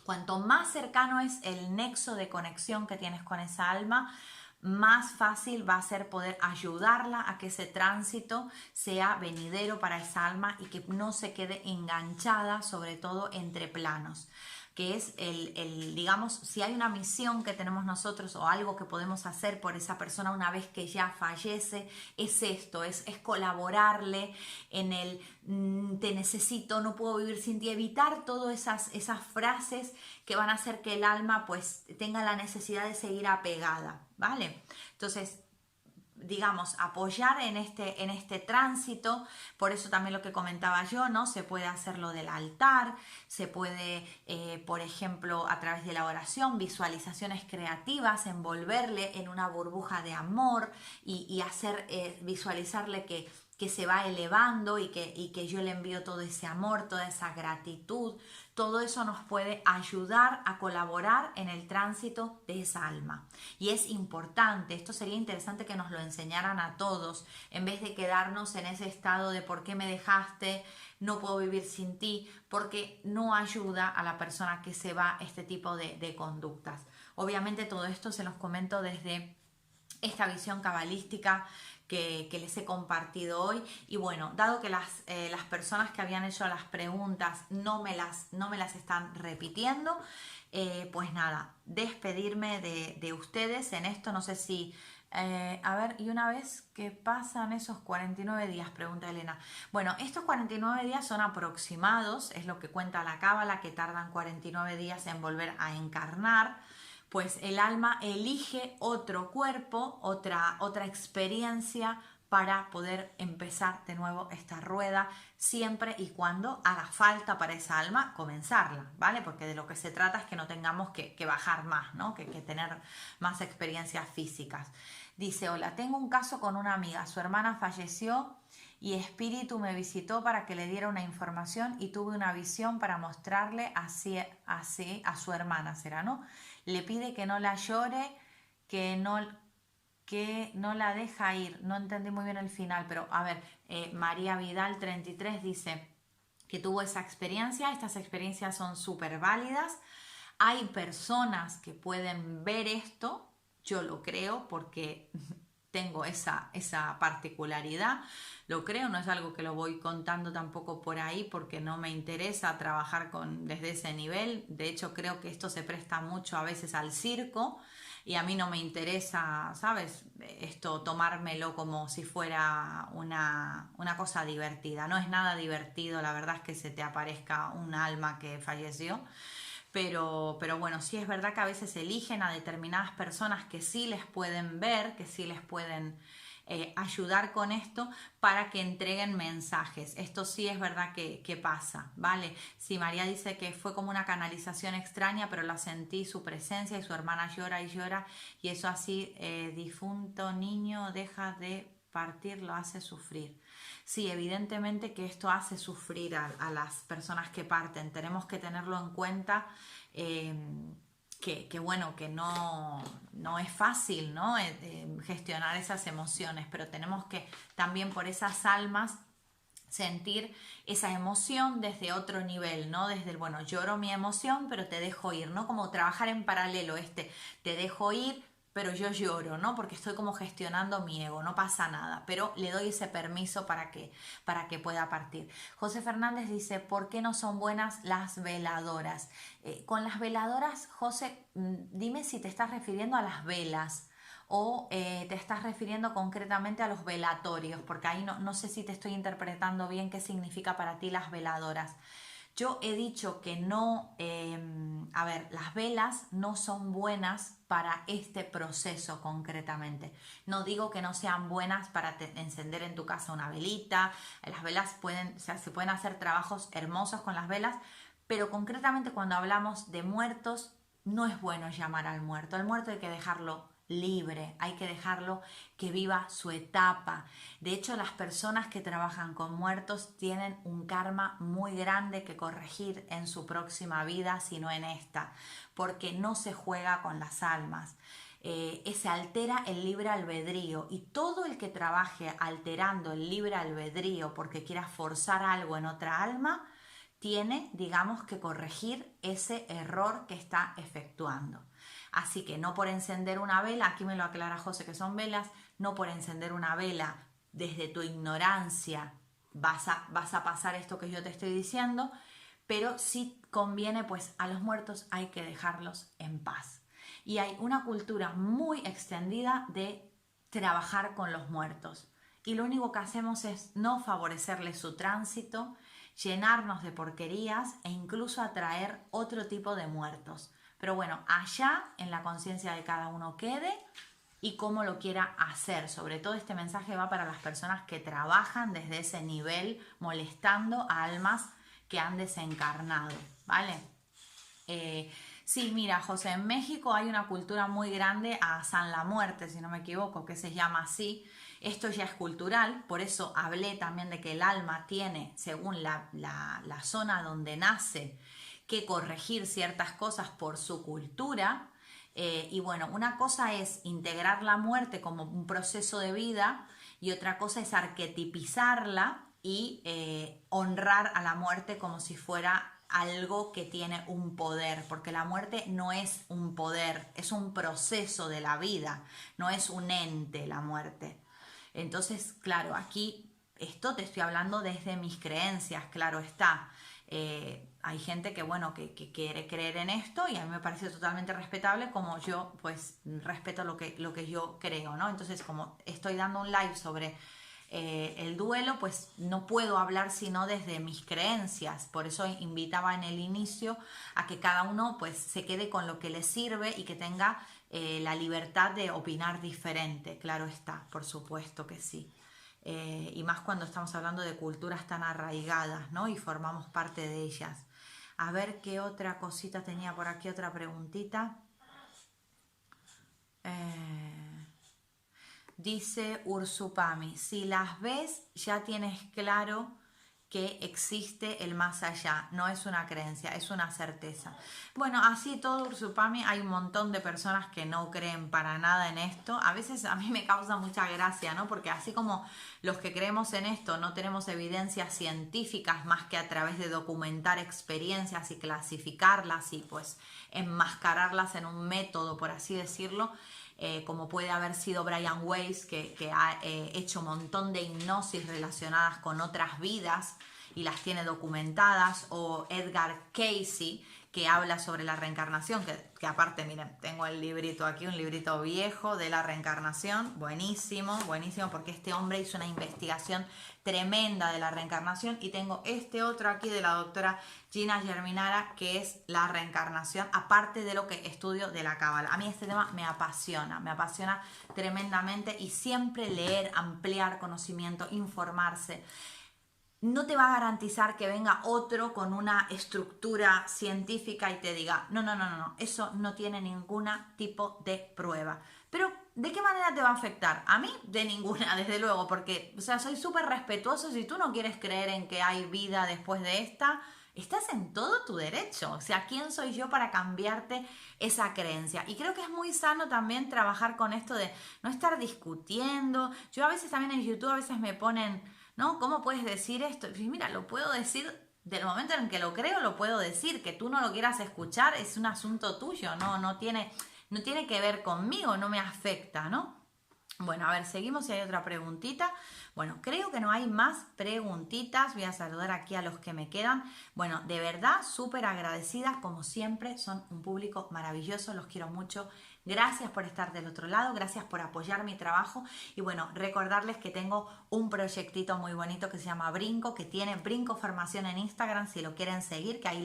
Cuanto más cercano es el nexo de conexión que tienes con esa alma, más fácil va a ser poder ayudarla a que ese tránsito sea venidero para esa alma y que no se quede enganchada, sobre todo entre planos, que es digamos, si hay una misión que tenemos nosotros o algo que podemos hacer por esa persona una vez que ya fallece, es esto, es colaborarle en el te necesito, no puedo vivir sin ti, evitar todas esas frases que van a hacer que el alma pues tenga la necesidad de seguir apegada, ¿vale? Entonces, digamos, apoyar en este tránsito. Por eso también lo que comentaba yo, ¿no? Se puede hacer lo del altar, se puede, por ejemplo, a través de la oración, visualizaciones creativas, envolverle en una burbuja de amor y hacer, visualizarle que se va elevando y que yo le envío todo ese amor, toda esa gratitud. Todo eso nos puede ayudar a colaborar en el tránsito de esa alma. Y es importante, esto sería interesante que nos lo enseñaran a todos, en vez de quedarnos en ese estado de ¿por qué me dejaste? No puedo vivir sin ti, porque no ayuda a la persona que se va este tipo de conductas. Obviamente todo esto se los comento desde esta visión cabalística que les he compartido hoy. Y bueno, dado que las personas que habían hecho las preguntas no me las están repitiendo, pues nada, despedirme de ustedes en esto. No sé si a ver, y una vez que pasan esos 49 días, pregunta Elena. Bueno, estos 49 días son aproximados, es lo que cuenta la cábala, que tardan 49 días en volver a encarnar. Pues el alma elige otro cuerpo, otra experiencia para poder empezar de nuevo esta rueda, siempre y cuando haga falta para esa alma comenzarla, ¿vale? Porque de lo que se trata es que no tengamos que bajar más, ¿no? Que tener más experiencias físicas. Dice, hola, tengo un caso con una amiga, su hermana falleció y espíritu me visitó para que le diera una información y tuve una visión para mostrarle así a su hermana, será, ¿no? Le pide que no la llore, que no la deja ir. No entendí muy bien el final, pero a ver, María Vidal 33 dice que tuvo esa experiencia. Estas experiencias son súper válidas. Hay personas que pueden ver esto, yo lo creo porque tengo esa particularidad, lo creo, no es algo que lo voy contando tampoco por ahí porque no me interesa trabajar desde ese nivel. De hecho, creo que esto se presta mucho a veces al circo y a mí no me interesa, ¿sabes? Esto tomármelo como si fuera una cosa divertida. No es nada divertido, la verdad es que se te aparezca un alma que falleció. Pero bueno, sí es verdad que a veces eligen a determinadas personas que sí les pueden ver, que sí les pueden ayudar con esto para que entreguen mensajes. Esto sí es verdad que pasa, ¿vale? Sí, María dice que fue como una canalización extraña, pero la sentí su presencia y su hermana llora y llora y eso así, difunto niño deja de partir, lo hace sufrir. Sí, evidentemente que esto hace sufrir a las personas que parten. Tenemos que tenerlo en cuenta, que bueno, que no es fácil, ¿no? Gestionar esas emociones, pero tenemos que también por esas almas sentir esa emoción desde otro nivel, ¿no? Desde el, bueno, lloro mi emoción, pero te dejo ir, ¿no? Como trabajar en paralelo, te dejo ir, pero yo lloro, ¿no? Porque estoy como gestionando mi ego, no pasa nada, pero le doy ese permiso para que pueda partir. José Fernández dice, ¿por qué no son buenas las veladoras? Con las veladoras, José, dime si te estás refiriendo a las velas o te estás refiriendo concretamente a los velatorios, porque ahí no sé si te estoy interpretando bien qué significa para ti las veladoras. Yo he dicho que no, a ver, las velas no son buenas para este proceso concretamente. No digo que no sean buenas para encender en tu casa una velita. Las velas se pueden hacer trabajos hermosos con las velas, pero concretamente cuando hablamos de muertos, no es bueno llamar al muerto. Al muerto hay que dejarlo libre, hay que dejarlo que viva su etapa. De hecho, las personas que trabajan con muertos tienen un karma muy grande que corregir en su próxima vida, si no en esta, porque no se juega con las almas. Se altera el libre albedrío y todo el que trabaje alterando el libre albedrío porque quiera forzar algo en otra alma, tiene, digamos, que corregir ese error que está efectuando. Así que no por encender una vela, aquí me lo aclara José que son velas, no por encender una vela desde tu ignorancia vas a pasar esto que yo te estoy diciendo, pero sí conviene, pues a los muertos hay que dejarlos en paz. Y hay una cultura muy extendida de trabajar con los muertos. Y lo único que hacemos es no favorecerles su tránsito, llenarnos de porquerías e incluso atraer otro tipo de muertos. Pero bueno, allá en la conciencia de cada uno quede y cómo lo quiera hacer. Sobre todo este mensaje va para las personas que trabajan desde ese nivel molestando a almas que han desencarnado, ¿vale? Sí, mira, José, en México hay una cultura muy grande a San la Muerte, si no me equivoco, que se llama así. Esto ya es cultural, por eso hablé también de que el alma tiene, según la zona donde nace, que corregir ciertas cosas por su cultura. Y bueno, una cosa es integrar la muerte como un proceso de vida y otra cosa es arquetipizarla y honrar a la muerte como si fuera algo que tiene un poder, porque la muerte no es un poder, es un proceso de la vida, no es un ente la muerte. Entonces, claro, aquí esto te estoy hablando desde mis creencias, claro está. Hay gente que, bueno, que quiere creer en esto y a mí me parece totalmente respetable, como yo, pues, respeto lo que yo creo, ¿no? Entonces, como estoy dando un live sobre el duelo, pues no puedo hablar sino desde mis creencias. Por eso invitaba en el inicio a que cada uno pues se quede con lo que le sirve y que tenga la libertad de opinar diferente. Claro está, por supuesto que sí. y más cuando estamos hablando de culturas tan arraigadas, ¿no? Y formamos parte de ellas. A ver qué otra cosita tenía por aquí, otra preguntita. Dice Ursupami, si las ves ya tienes claro que existe el más allá, no es una creencia, es una certeza. Bueno, así todo, Ursupami, hay un montón de personas que no creen para nada en esto. A veces a mí me causa mucha gracia, ¿no? Porque así como los que creemos en esto no tenemos evidencias científicas más que a través de documentar experiencias y clasificarlas y pues enmascararlas en un método, por así decirlo, como puede haber sido Brian Weiss, que ha hecho un montón de hipnosis relacionadas con otras vidas y las tiene documentadas, o Edgar Cayce, que habla sobre la reencarnación, que aparte, miren, tengo el librito aquí, un librito viejo de la reencarnación, buenísimo, buenísimo, porque este hombre hizo una investigación tremenda de la reencarnación, y tengo este otro aquí de la doctora Gina Germinara, que es la reencarnación, aparte de lo que estudio de la cábala. A mí este tema me apasiona tremendamente, y siempre leer, ampliar conocimiento, informarse. No te va a garantizar que venga otro con una estructura científica y te diga, no, eso no tiene ningún tipo de prueba. Pero, ¿de qué manera te va a afectar? A mí, de ninguna, desde luego, porque, o sea, soy súper respetuoso. Si tú no quieres creer en que hay vida después de esta, estás en todo tu derecho. O sea, ¿quién soy yo para cambiarte esa creencia? Y creo que es muy sano también trabajar con esto de no estar discutiendo. Yo a veces también en YouTube, a veces me ponen, ¿no? ¿Cómo puedes decir esto? Y mira, lo puedo decir del momento en que lo creo, lo puedo decir. Que tú no lo quieras escuchar es un asunto tuyo, no tiene que ver conmigo, no me afecta, ¿no? Bueno, a ver, seguimos si hay otra preguntita. Bueno, creo que no hay más preguntitas. Voy a saludar aquí a los que me quedan. Bueno, de verdad, súper agradecidas, como siempre. Son un público maravilloso, los quiero mucho. Gracias por estar del otro lado, gracias por apoyar mi trabajo. Y bueno, recordarles que tengo un proyectito muy bonito que se llama Brinco, que tiene Brinco Formación en Instagram, si lo quieren seguir, que ahí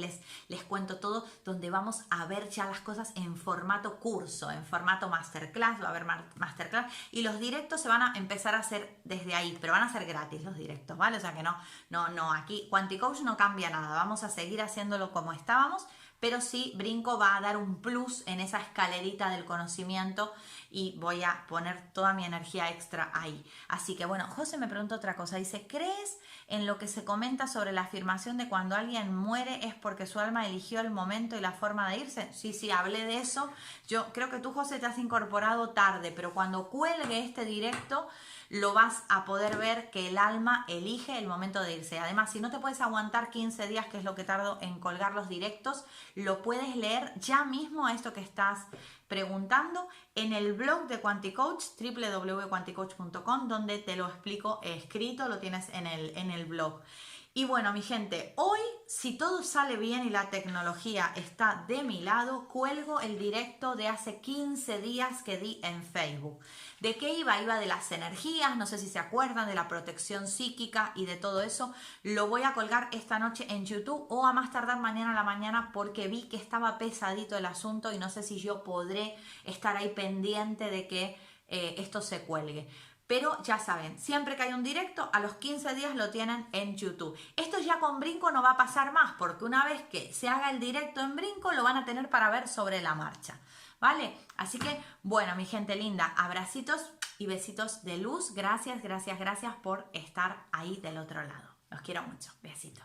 les cuento todo, donde vamos a ver ya las cosas en formato curso, en formato masterclass. Va a haber masterclass y los directos se van a empezar a hacer desde ahí, pero van a ser gratis los directos, ¿vale? O sea que no, aquí QuantiCoach no cambia nada, vamos a seguir haciéndolo como estábamos, pero sí, Brinco va a dar un plus en esa escalerita del conocimiento y voy a poner toda mi energía extra ahí. Así que bueno, José me pregunta otra cosa, dice, ¿crees en lo que se comenta sobre la afirmación de cuando alguien muere es porque su alma eligió el momento y la forma de irse? Sí, hablé de eso. Yo creo que tú, José, te has incorporado tarde, pero cuando cuelgue este directo lo vas a poder ver que el alma elige el momento de irse. Además, si no te puedes aguantar 15 días, que es lo que tardo en colgar los directos, lo puedes leer ya mismo a esto que estás preguntando en el blog de QuantiCoach, www.quanticoach.com, donde te lo explico escrito, lo tienes en el blog. Y bueno, mi gente, hoy, si todo sale bien y la tecnología está de mi lado, cuelgo el directo de hace 15 días que di en Facebook. ¿De qué iba? Iba de las energías, no sé si se acuerdan, de la protección psíquica y de todo eso. Lo voy a colgar esta noche en YouTube o a más tardar mañana a la mañana, porque vi que estaba pesadito el asunto y no sé si yo podré estar ahí pendiente de que esto se cuelgue. Pero ya saben, siempre que hay un directo, a los 15 días lo tienen en YouTube. Esto ya con Brinco no va a pasar más, porque una vez que se haga el directo en Brinco, lo van a tener para ver sobre la marcha, ¿vale? Así que, bueno, mi gente linda, abracitos y besitos de luz. Gracias por estar ahí del otro lado. Los quiero mucho. Besitos.